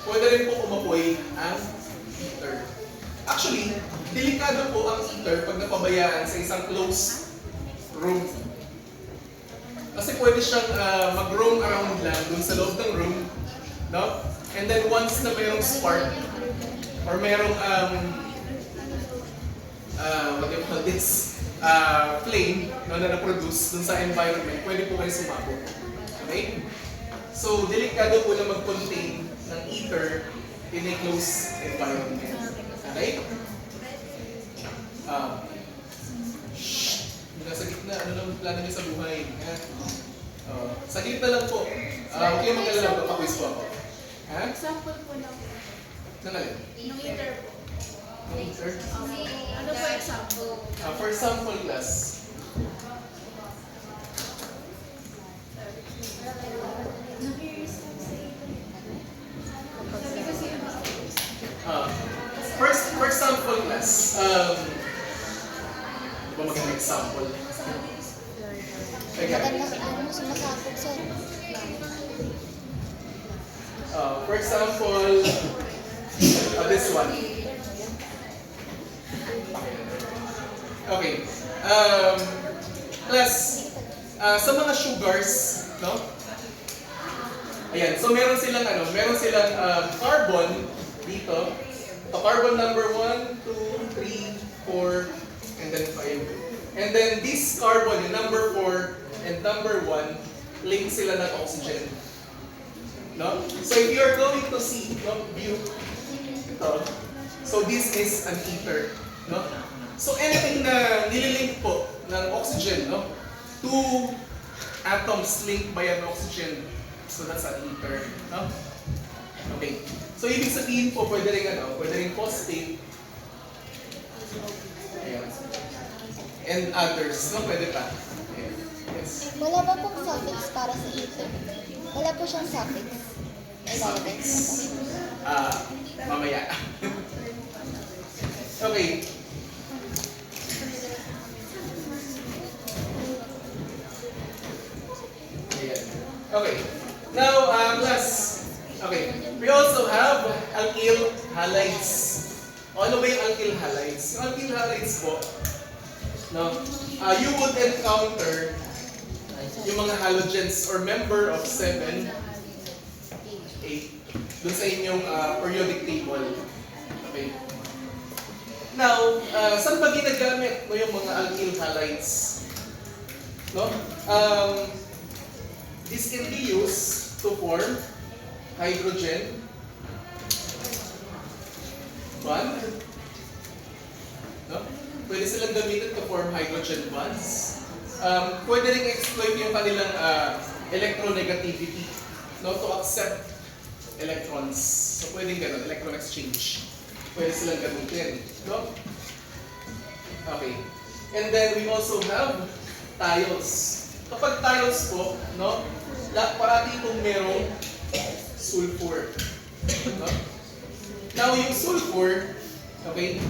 Pwede rin po umapoy ang ether. Actually, delikado po ang ether pag napabayaan sa isang closed room. Kasi pwede siyang mag-roam around lang dun sa loob ng room, no? And then once na mayroong spark or mayroong what do you call this? Flame, no, na na-produce dun sa environment, pwede po kayo sumabog. Okay? So, delikado po na mag-contain ng ether in a closed environment. Okay? Nasa gitna, ano lang plano niyo sa buhay? Sa gitna lang po. Huwag kayo mag-alala, papaquiz po ako. Ha? Example po lang. Nang alin? Yung ether po. Ether? Ano po example? For example, class. For example, class. Di ba magandang example? Again. Magandang sumasabog sa For example, this one. Okay. Plus, sa mga sugars, no? Ayan, so meron silang carbon dito. So carbon number 1, 2, 3, 4, and then 5. And then this carbon, yung number 4 and number 1, link sila ng oxygen. No? So if you are going to see, no, view ito, so this is an ether, no? So anything na nililink po ng oxygen, no? Two atoms linked by an oxygen, so that's an ether, no? Okay. So ibig sabihin po pwede ring phosphate. Ayan. And others, no? Pwede pa. Ayan. Yes. Wala ba pong suffix para sa ether? Wala po siyang suffix. Ilalagay Suffix. ko. Mamaya. Okay. Ayan. Okay. Now, class. Okay. We also have alkyl halides. Ano ba yung alkyl halides? Yung alkyl halides po, no? You would encounter yung mga halogens or member of 7, 8 dun sa inyong periodic table. Okay. Now, saan ba ginagamit no, yung mga alkyl halides? No? This can be used to form hydrogen bond. No? Pwede silang gamitin to form hydrogen bonds. Pwede rin exploit yung kanilang electronegativity, no, to accept electrons. So pwede gano'n, electron exchange. Pwede silang gamitin, no? Okay. And then we also have tiles. Kapag tiles po, no, parati itong merong sulfur. No? Now, yung sulfur, okay,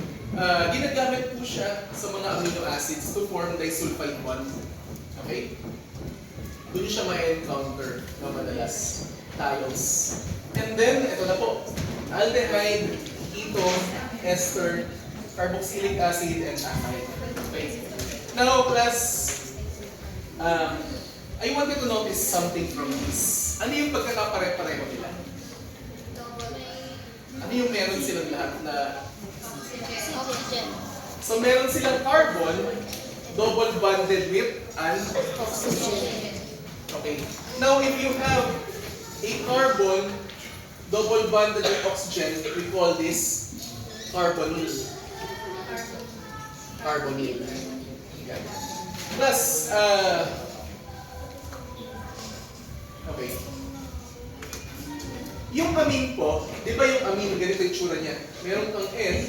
ginagamit po siya sa mga amino acids to form disulfide bond. Okay? Doon siya ma-encounter na madalas. Thiols. And then, ito na po. Aldehyde, ketone, ester, carboxylic acid, and amide. Okay. Now, class, I wanted to notice something from this. Ano yung pagkakapare-pareho nila? Ano yung meron silang lahat na... Oxygen. So, meron silang carbon, double bonded with an... Oxygen. Okay. Now, if you have a carbon, double bonded with oxygen, we call this carbonyl. Carbonyl. Okay. Plus, okay. Yung amine po, di ba yung amine, ganito yung tsura niya. Meron kang N.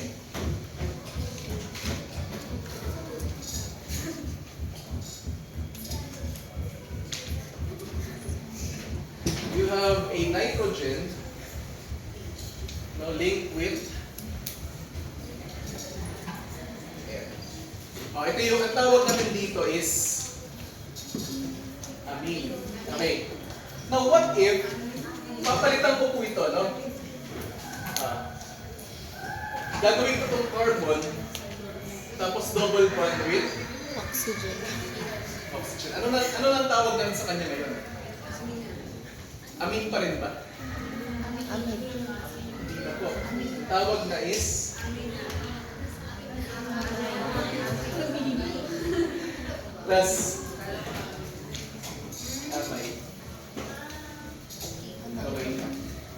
You have a nitrogen, no, linked with N. Oh, ito yung ang tawag natin dito is amine. Okay. Now, what if papalitan ko po ito, no? Gagawin ko itong carbon, tapos double bond with Oxygen. oxygen. Ano lang tawag namin sa kanya ngayon? Amine pa rin ba? Amide. Hindi na po. Tawag na is plus amide. Okay.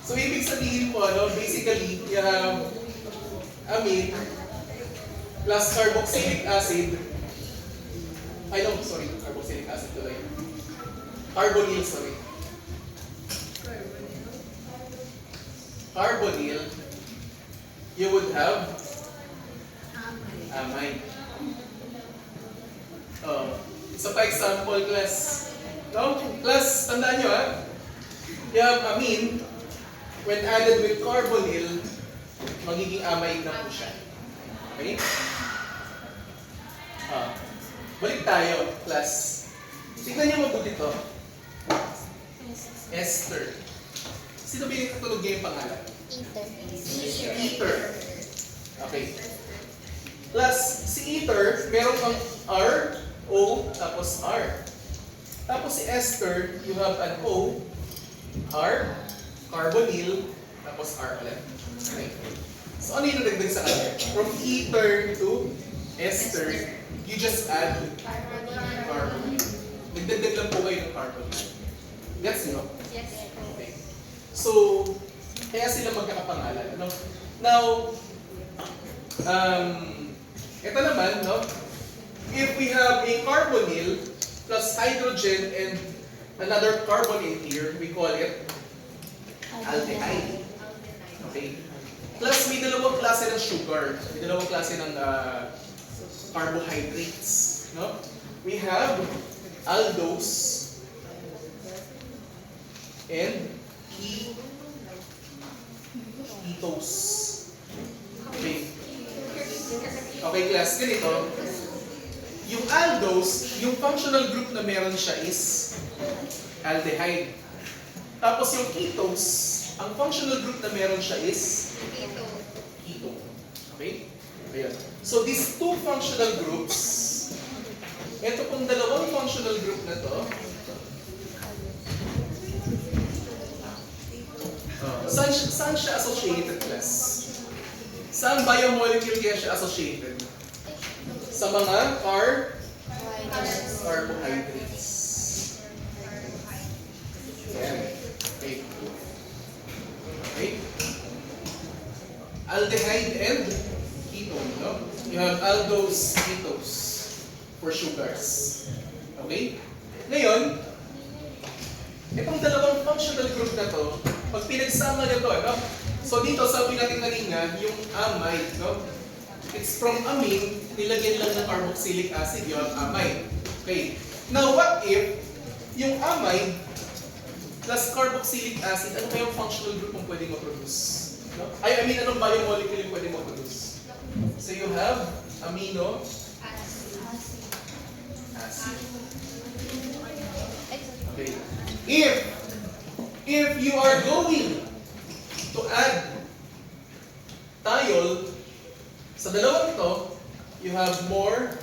So, ibig sabihin po, no, basically, you have amine plus carboxylic acid. Ay, no, sorry, carboxylic acid tuloy. Carbonyl, sorry. Carbonyl, you would have amide. Oh, isa pa example, class. No? Class, tandaan nyo, ha? You have amine, when added with carbonyl, magiging amide na po siya. Okay? Balik tayo, class. Tingnan niyo mabuti to. Ester. Sino ba yung katulog niya yung pangalan? Ether. Ether. Okay. Plus, si ether, meron kang R, O, tapos R. Tapos si ester, you have an O, R, carbonyl, tapos R ulit. Okay. So ano yung nadagdag sa kanya? From ether to ester, you just add carbonyl. Nagdagdag lang po kayo ng carbonyl. Gets nyo? Yes. Okay. So, kaya sila magkakapangalan. Ano? Now, ito naman, no? If we have a carbonyl plus hydrogen and another carbon in here, we call it aldehyde. Okay? Plus, may dalawang klase ng sugar. May dalawang klase ng carbohydrates. No? We have aldose and ketose. Okay. Okay, class. Ganito. Yung aldose, yung functional group na meron siya is aldehyde. Tapos yung ketose, ang functional group na meron siya is ketone. Okay? Ayan. So these two functional groups, ito pong dalawang functional group na to, saan siya associated, class? Saan biomolecule kaya siya associated? Sa mga carbohydrates. Ayan. Okay. Okay. Aldehyde and ketone, no? You have aldose, ketose for sugars. Okay? Ngayon, itong dalawang functional group na to, pag pinagsama nito, no? So dito, sabi natin kanina, yung amide, no? It's from amine, nilagyan lang ng carboxylic acid, yung amide. Okay. Now, what if yung amide plus carboxylic acid, ano kayong functional group ang pwedeng ma-produce? No? I mean, anong biomolecule yung pwedeng ma-produce? So you have amino acid. Okay. If you are going to add thiol, sa dalawang ito, you have more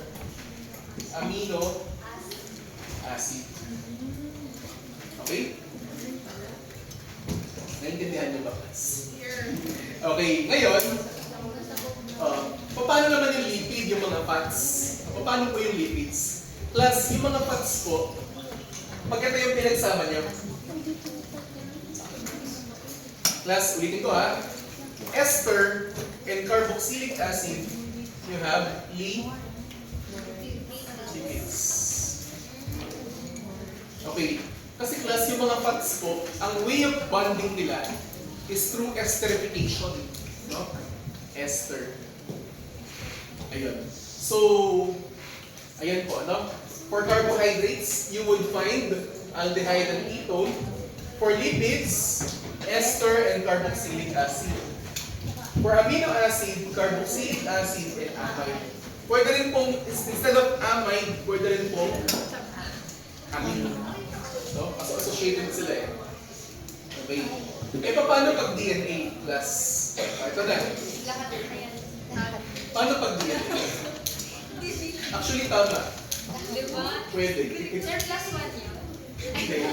amino acid. Okay? Naintindihan niyo ba, class? Okay, ngayon, paano naman yung lipid, yung mga fats? Paano po yung lipids? Plus, yung mga fats po, pag ito yung pinagsama niyo, plus, ulitin ko ha, ester and carboxylic acid, you have lipids. Okay, kasi class, yung mga fats po, ang way of bonding nila is through esterification. No? Ester. Ayun. So, ayan po, no? For carbohydrates, you would find aldehyde and ketone. For lipids, ester and carboxylic acid. For amino acid, carboxylic acid and amide. Pwede rin pong, instead of amide, pwede rin pong amine. No? Associated sila eh. Okay. Eh, paano pag DNA plus? Ito na. Paano pag DNA? Actually, tama. Diba? Pwede. Sir, plus 1 yun. Okay.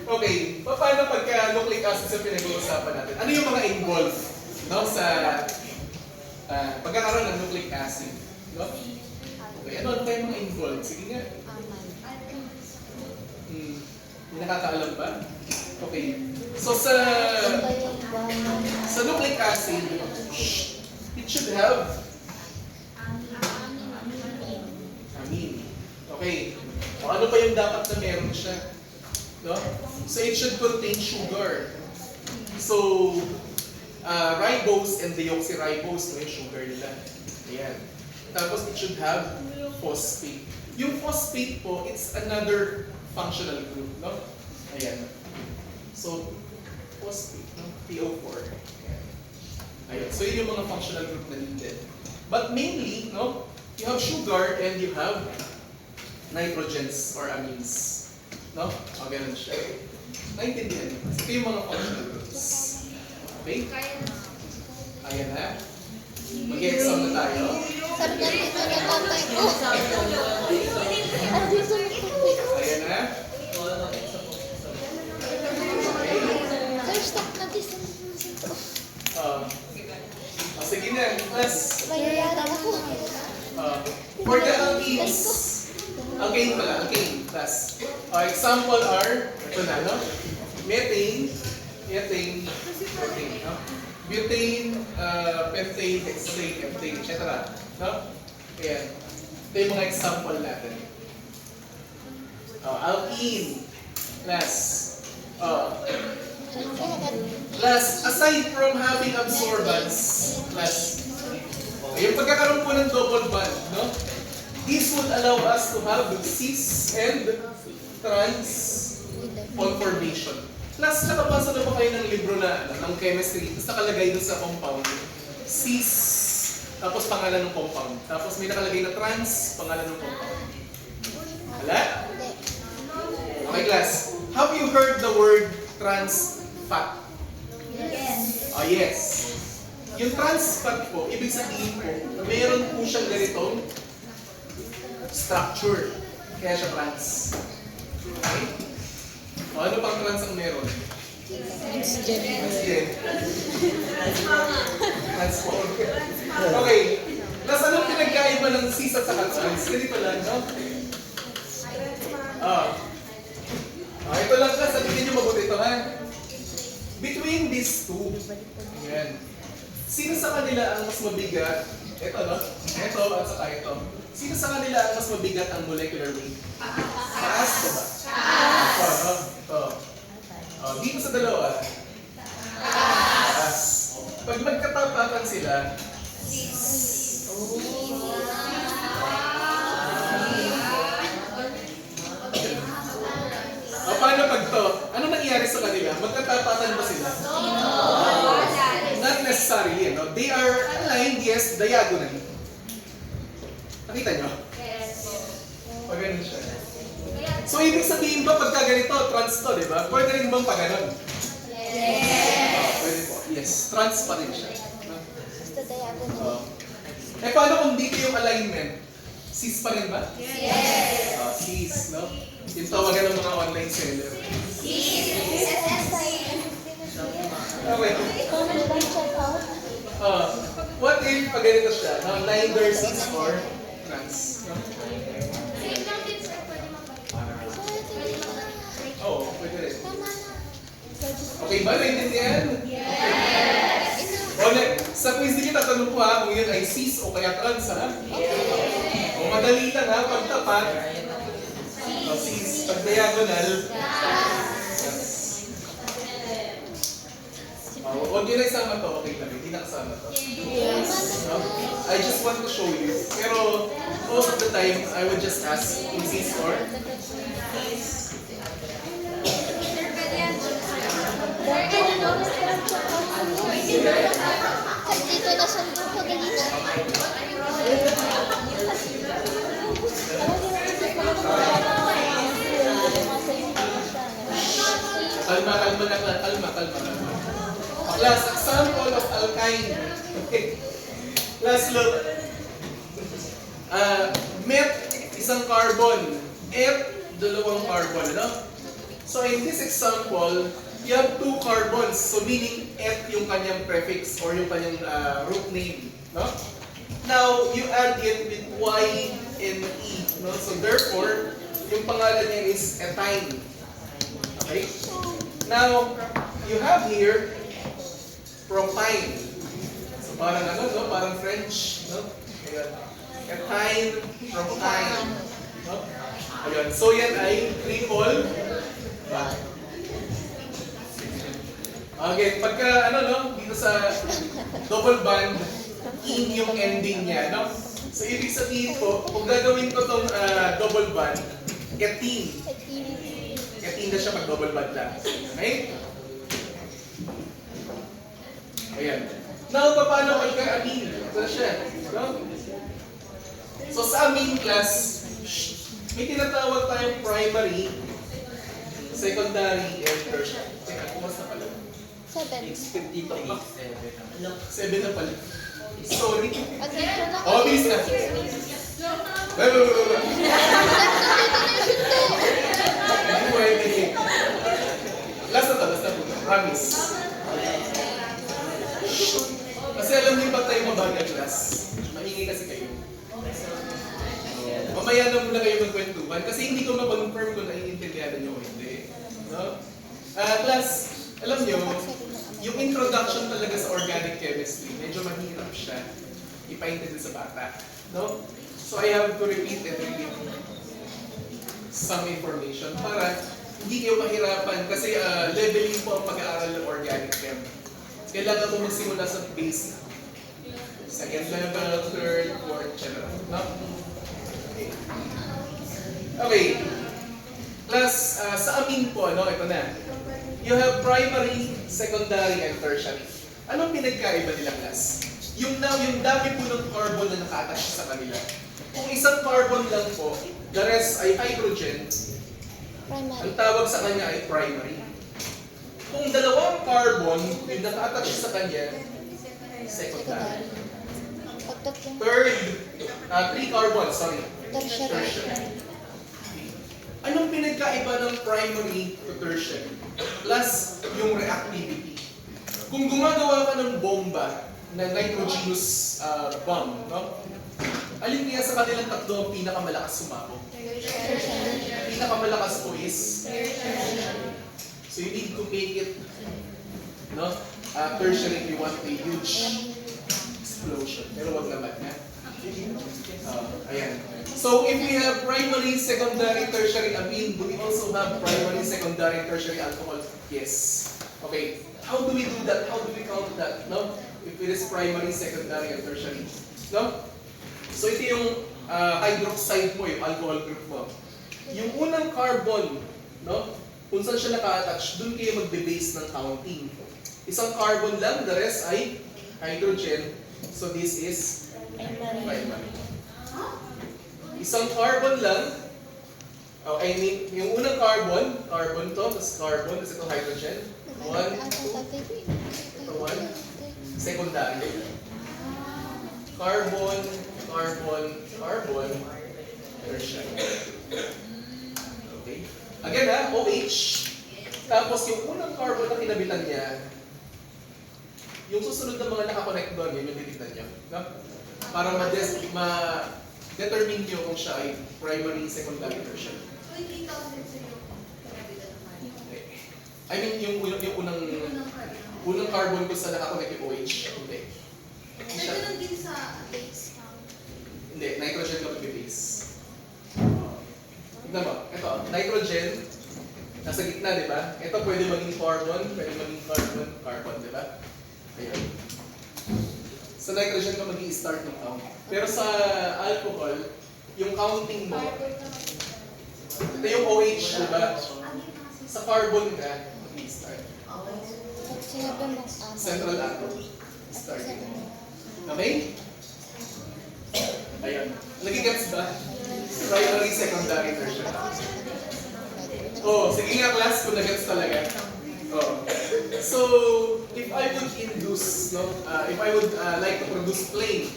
Okay. Paano pagka nucleic acid sa pinag-uusapan natin? Ano yung mga involved, no, sa pagkakaroon ng nucleic acid? No? Okay. Ano kayo mga involved? Sige nga. May nakakaalam ba? Okay. So sa nucleic acid, it should have amine. Okay. O ano pa yung dapat na meron siya? No? So it should contain sugar. So ribose and deoxyribose, no, yung sugar nila. Ayan. Tapos it should have phosphate. Yung phosphate po, it's another functional group, no? Ayan. So, phosphate, no? PO4. Ayan. Ayan. So, yun yung mga functional group na needed. But mainly, no? You have sugar and you have nitrogens or amines. No? O, ganun siya. Naintindihan niyo. Ito yung mga functional groups. Okay? Ayan na. Mag-exam na tayo. Sabi na dito na tatay ko. Ano dito na tatay ko? Ayan na. Sir, stop na dito. Sige na. Plus, Mayayari ako. for the alkenes, alkane pala, alkane. Plus, example are, ito na, no? Methane, ethane, protein, no? Butane, pentane, hexane, heptane, etc. No? Ayan. Ito yung mga example natin. Alkene, plus, plus, aside from having absorbance, plus, yung pagkakaroon po ng double bond, no? This would allow us to have cis and trans conformation. Plus, nakabasa na ba kayo ng libro na ng chemistry? Tapos nakalagay doon sa compound, cis, tapos pangalan ng compound. Tapos may nakalagay na trans, pangalan ng compound. Wala? Okay, class. Have you heard the word trans fat? Yes. Oh, yes. Yung trans fat po, ibig sabihin po, meron po siyang ganitong structure. Kaya siya trans. Okay? O, ano pang trans ang meron? Transgender. Transform. Okay. Tapos anong pinagkaiba ng cis at saka trans? Ganito lang, no? Ito lang ka, sabihin niyo mabuti ito, ha? Between these two, ayan. Sino sa kanila ang mas mabigat? Ito, no? Ito at saka ito. Sino sa kanila ang mas mabigat ang molecular weight? Taas, diba? Ito, no? Ito. Dito sa dalawa. Taas. Pag magkatapatan sila, paano paano pag to? Ano nangyayari sa kanila? Magkatapatan ba sila? Not necessarily, no? They are aligned, yes, diagonally. Nakita nyo? Pag ganun siya. So, ibig sabihin ba pagka ganito, trans to, di ba? Pwede rin bang pag ganun? Pwede po. Yes, trans pa rin siya. No? Basta diagonal. Paano kung dito yung alignment? Cis pa rin ba? Yes! Cis, no? Yung tawagan ng mga online seller. Okay. What if pag ganito siya? No? Neither cis or trans. No? Oo, pwede rin. Tama na. Okay ba? Naintindihan? Yes! O, sa quiz din kita, tanong ko ha, kung yun ay cis o kaya trans ha? O, madali lang ha, pag tapat. O, cis. Pag diagonal. O, huwag yun na isama to, okay lang. Hindi nakasama to. No? I just want to show you. Pero, most of the time, I would just ask kung cis or Dito na siya pagalitan. Kalma. Class, example of alkyne. Okay. Class, look. Met, isang carbon. F, dalawang carbon. No? So in this example, you have two carbons. So meaning F yung kanyang prefix or yung kanyang root name. No? Now, you add it with Y and E. No? So therefore, yung pangalan niya is ethyne. Okay? Now, you have here propyne. So parang ano, no? Parang French. No? Ayan. Ethyne, propyne. No? Ayan. So yan ay triple bond. Okay, pagka ano no, dito sa double bond, in yung ending niya, no? So ibig sabihin po, kung gagawin ko tong double bond, ketene. Ketene na siya pag double bond lang. Okay? Ayan. Now, paano pagka-amine? Ito siya. No? So sa amine class, may tinatawag tayong primary, secondary, and tertiary. Teka, kumas na pala. 7. Dito pa. 7 na pala. Sorry. Pag dito na Oh, bilis na. Bye. Hindi pwede. Last na po. Promise. Kasi alam niyo ba tayo mabagal class? Maingay kasi kayo. Mamaya na muna kayo magkwentuhan kasi hindi ko ma-confirm kung naiintindihan niyo o hindi. No? Class, alam niyo, yung introduction talaga sa organic chemistry, medyo mahirap siya ipaintindi sa bata. No? So I have to repeat and repeat some information para hindi kayo mahirapan kasi leveling po ang pag-aaral ng organic chem. Kailangan mo magsimula sa basic. Second level, third, fourth, etc. No? Okay. Class, sa amine po, ano, ito na. You have primary, secondary, and tertiary. Anong pinagkaiba nila, class? Yung dami po ng carbon na naka-attach sa kanila. Kung isang carbon lang po, the rest ay hydrogen, ang tawag sa kanya ay primary. Kung dalawang carbon yung naka-attach sa kanya, secondary. Third, 3 carbons, sorry. Tertiary. Anong pinagkaiba ng primary to tertiary? Plus, yung reactivity. Kung gumagawa ka ng bomba na nitrogenous bomb, no? Alin kaya sa kanilang tatlo ang pinakamalakas sumabog? Pinakamalakas po is so you need to make it no? Tertiary if you want a huge explosion. Pero wag naman, ha? Ayan. So if we have primary, secondary, tertiary amine, do we also have primary, secondary, tertiary alcohol? Yes. Okay. How do we do that? How do we count that? No? If it is primary, secondary, and tertiary. No? So ito yung hydroxide mo, yung alcohol group mo. Yung unang carbon, no? kung saan siya naka-attach, dun kayo magbe-base ng counting. Isang carbon lang, the rest ay hydrogen. So this is primary. Isang carbon lang, I mean, yung unang carbon to, tapos carbon, tapos ito hydrogen. 1, 2, ito 1, secondary. Carbon, carbon, carbon, tertiary. Okay? Again OH. Tapos yung unang carbon na kinabitan niya, yung susunod na mga nakakonect doon, yun yung titignan niyo. No? Para ma-determine niyo kung siya ay primary, secondary, tertiary. So, hindi tawag din sa'yo. Okay. I mean, yung unang carbon ko sa nakakonect yung OH. Hindi. Hindi siya. Nandun din sa base count. Hindi, nitrogen ka mag-base. Tignan mo, ito, nitrogen, nasa gitna, di ba? Ito pwede maging carbon, pwede maging carbon, carbon, di ba? Ayun. Sa nitrogen ka mag-i-start ng count. Pero sa alcohol, yung counting mo, ito yung OH, di ba? Sa carbon ka, mag-i-start. Sinabi mo, Central atom. Start. Okay? Ayun. Nagigets ba? Primary, secondary, tertiary. Oh, sige nga class kung nagets talaga. Oh. So, if I would induce, no, if I would like to produce flame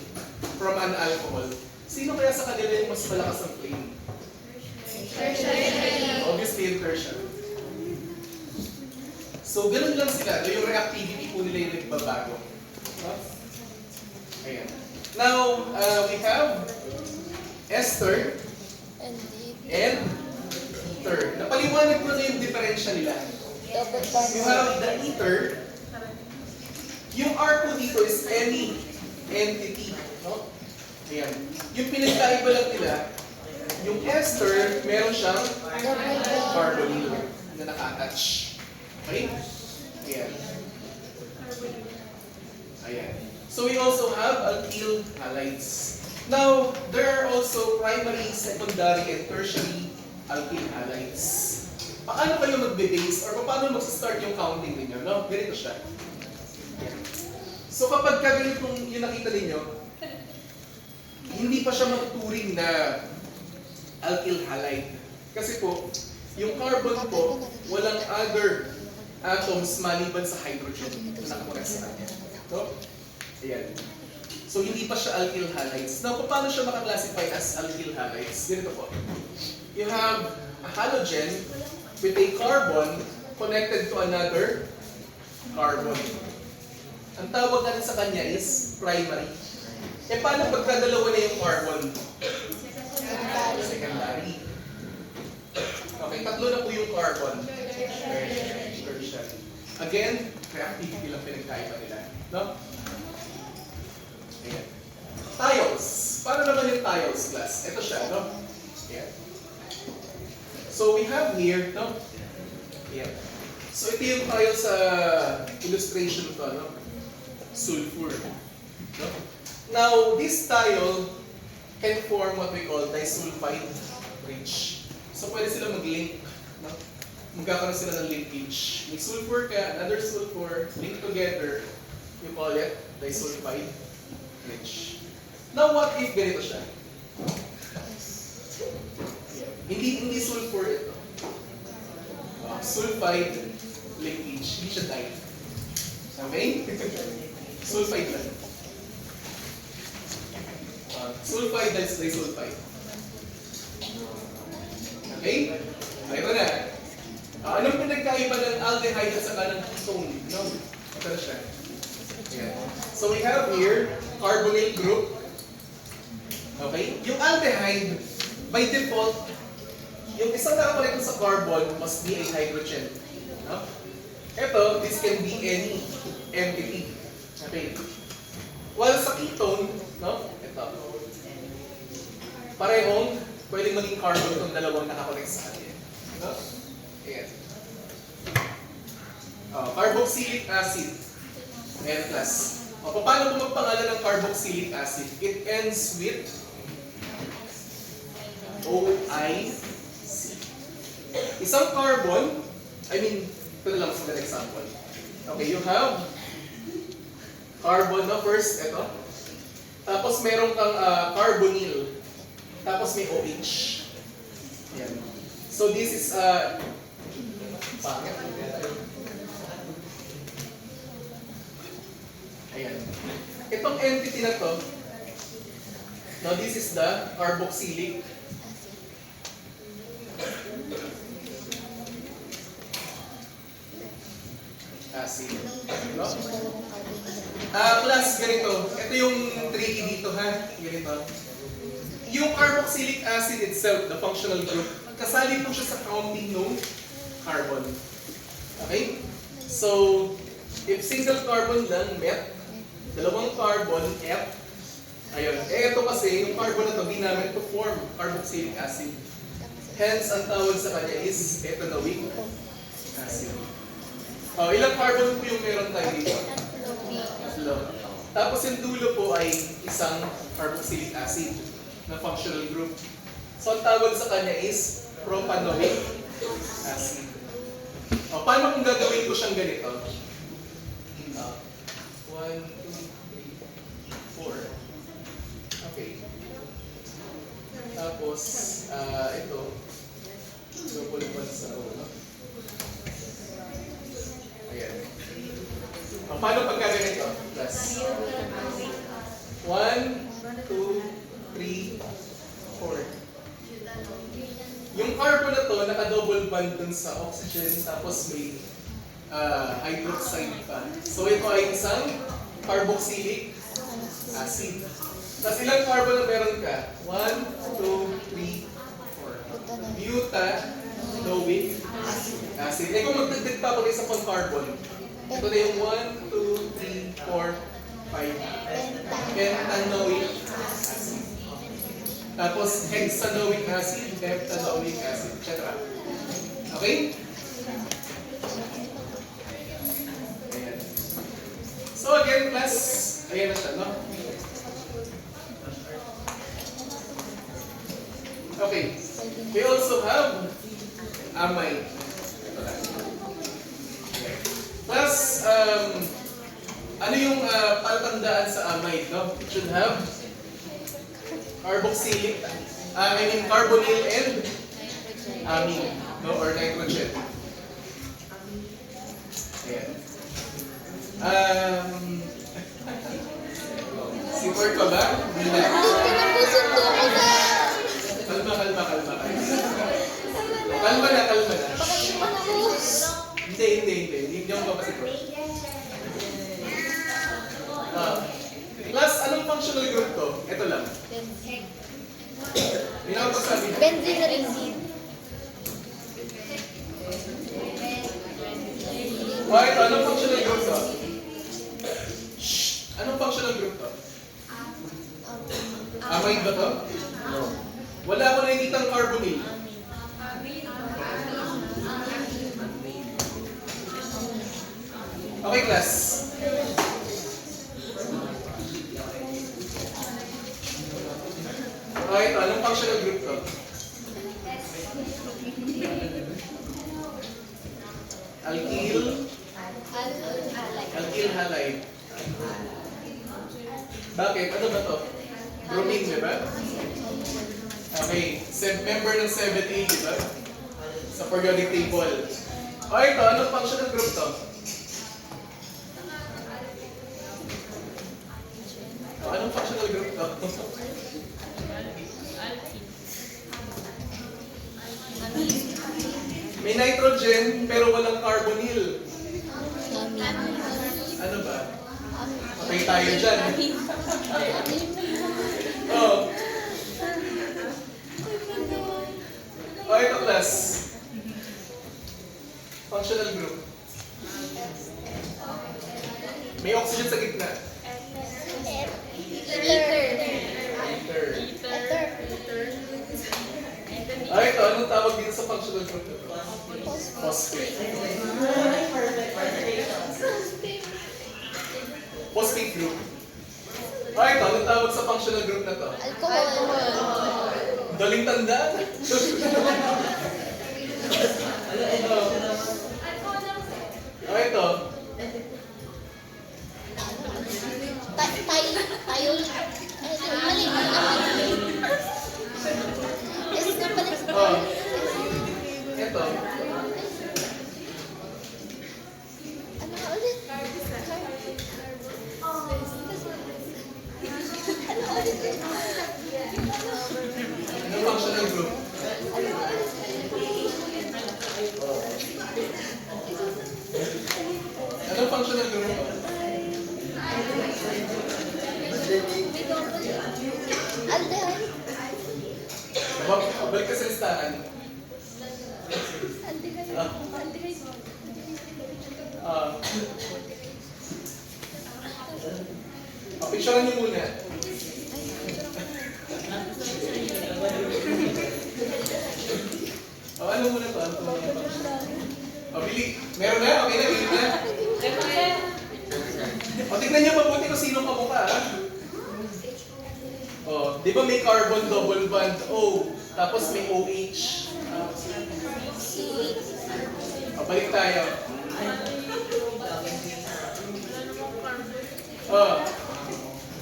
from an alcohol, sino kaya sa kanila yung mas malakas ang flame? Obviously, yung tertiary. So, ganun lang sila. Yung reactivity po nila yung nagbabago. Huh? Ayan. Now, we have ester and and ether. Napaliwanag ko na yung differential nila. double bond. You have the ether. Yung R po dito is any entity. No? Ayan. Yung pinagkaiba lang nila, yung ester, meron siyang Double bond. carbonyl na naka-attach. Okay? Ayan. Ayan. So we also have alkyl halides. Now, there are also primary, secondary, and tertiary alkyl halides. Paano kayo magbe-base or paano mag-start yung counting ninyo? No? Ganito siya. So kapag ganitong yung nakita ninyo, hindi pa siya matuturing na alkyl halide. Kasi po, yung carbon po, walang other atoms maliban sa hydrogen na nakakonect sa kanya. No? Ayan. So, hindi pa siya alkyl halides. Now, paano siya makaklasify as alkyl halides? Ganito po. You have a halogen with a carbon connected to another carbon. Ang tawag natin sa kanya is primary. E paano pagkadalawa na yung carbon? Secondary. Okay, tatlo na po yung carbon. Tertiary. Again, reactivity lang pinagkaiba nila. No? Ayan. Tiles. Paano naman yung tiles class? Ito siya, no? Ayan. So we have here, no? Ayan. So ito yung tile sa illustration ko, no? Sulfur. No? Now, this tile can form what we call disulfide bridge. So pwede sila mag-link, no? Magkakaroon sila ng linkage. May sulfur ka, another sulfur, link together, you call it disulfide bridge. Now, what if ganito siya? Hindi sulfur ito. Sulfide linkage, hindi siya di. Okay? Sulfide lang. Sulfide, disulfide. Okay? Ito na. Anong pinagkaiba ng aldehyde at saka ng ketone? No? Ito na siya. Ayan. So we have here, carbonyl group. Okay? Yung aldehyde, by default, yung isang nakakonect sa carbon must be a hydrogen. No? Ito, this can be any entity. Okay? While sa ketone, no? Ito. Parehong, pwedeng maging carbon itong dalawang nakakonect sa kanya. No? Ayan. Carboxylic acid. N+. Paano po magpangalan ng carboxylic acid? It ends with OIC. Isang carbon, I mean, ito na lang sa example. Okay, you have carbon na first, ito. Tapos meron kang carbonyl. Tapos may OH. Ayan. So this is pangit. Ayan. Itong entity na to, now this is the carboxylic acid. No? Plus, ganito. Ito yung tricky dito ha. Ganito. Yung carboxylic acid itself, the functional group, kasali po siya sa counting ng carbon. Okay? So, if single carbon lang, met, dalawang carbon, F, ayun. Ito kasi, yung carbon na to, ginamit to form carboxylic acid. Hence, ang tawag sa kanya is ethanoic acid. Ilang carbon po yung meron tayo dito? Tatlo. Tapos yung dulo po ay isang carboxylic acid na functional group. So, ang tawag sa kanya is propanoic acid. Paano kung gagawin ko siyang ganito? 1, 2, 3, 4. Okay. Tapos, ito. Double bond sa ulo. Ayan. Paano pagka ganito? Plus. 1, 2, 3, 4. Yung carbon na to, naka-double bond dun sa oxygen, tapos may hydroxide pa. So ito ay isang carboxylic acid. Tapos ilang carbon na meron ka? 1, 2, 3, 4. Butanoic acid. Eh kung magdagdag pa ako ng isang pang carbon, ito na yung 1, 2, 3, 4, 5. Pentanoic acid. Tapos hexanoic acid, heptanoic acid, etc. Okay? Ayan. So again, class, ayan na siya, no? Okay. We also have amide. Ito lang. Okay. Plus, ano yung palatandaan sa amide, no? It should have carboxylic, carbonyl and amine, no? Or nitrogen. Ayan. Si Port ka ba? Hindi na. Pinapusot ko ako ba? Kalma. Kalma na. Baka iwan ako. Hindi ako pa si Port. Plus, anong functional group to? Ito lang. Hindi na ako pasabi. Benzene ring. Ito, anong functional group to? Anong functional group to? Amide ba to? No. Wala ako nakikitang carbonyl. Okay, class. Ito, anong functional group to? Alkyl halide. Bakit? Ano ba to? Bromine, di ba? Okay, member ng 7A, di ba? Sa periodic table. Ito, anong functional group to? Anong functional group to? May nitrogen pero walang carbonyl. Ano ba? Patay tayo dyan. Ito class. Functional group. May oxygen sa gitna. Ether. Ito, anong tawag dito sa functional group? Phosphate. Phosphate group. Ito, anong tawag sa functional group na to? Alcohol. Daling tanda. Ito. Ano nga ulit? Anong functional group? Anong functional group? Aldehyde. Balik ka sa listahan. Aldehyde. Ah. Aldehyde. Ah. Picturean niyo muna. Ano muna to? Ano muna to? Bili. Meron na? Okay na? Bili na? Tignan niyo mabuti kung sino kamukha. Di ba may carbon double bond O, tapos may OH. Balik tayo.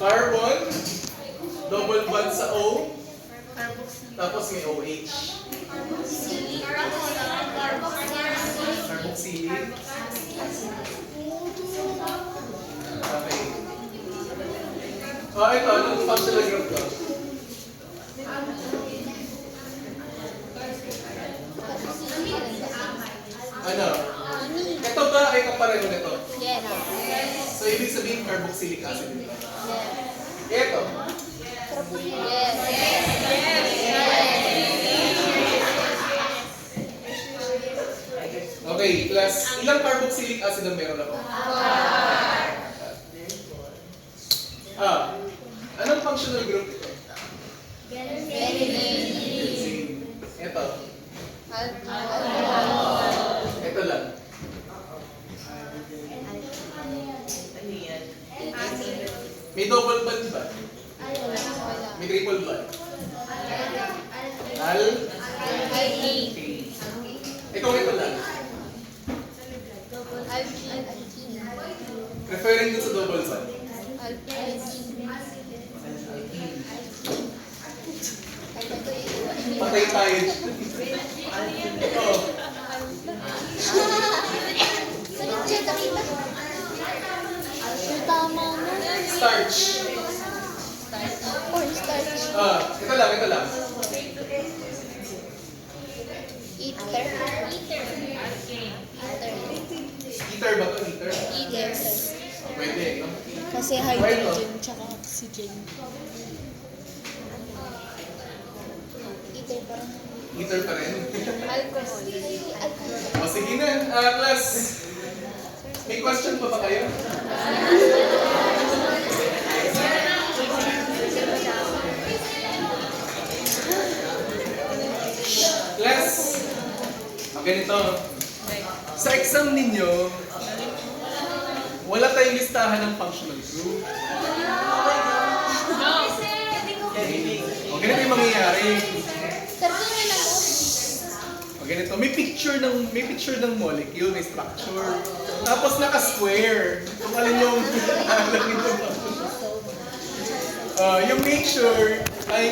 Carbon, double bond sa O, tapos may OH. Carboxylic. Okay. Ito, anong functional group to? Ano? Ito ba ay kapareho nito? Yes. So, ibig sabihin carboxylic acid ito. Yes. Ito. Yes. Okay, class. Ilang carboxylic acid ang meron ako? Anong functional group ito? Ito. Ito lang. May double bond ba? May triple bond? Ito lang. Referring dun sa double bond. Patay tayo. Sunod siya, nakita. Tama mo. Starch. Cornstarch. Ito lang. Ether. Ether ba ito? Ether? Yes. Pwede, no? Kasi hydrogen tsaka oxygen. Ether parang Ether pa rin. alcohol. O sige na, class. May question pa ba kayo? Class, ganito. Sa exam ninyo, wala tayong listahan ng functional group. O ganito yung mangyayari. Sir, kung na mo. O ganito, may picture ng molecule, may structure. Tapos naka-square. Kung alin yung alam nito. Yung make sure ay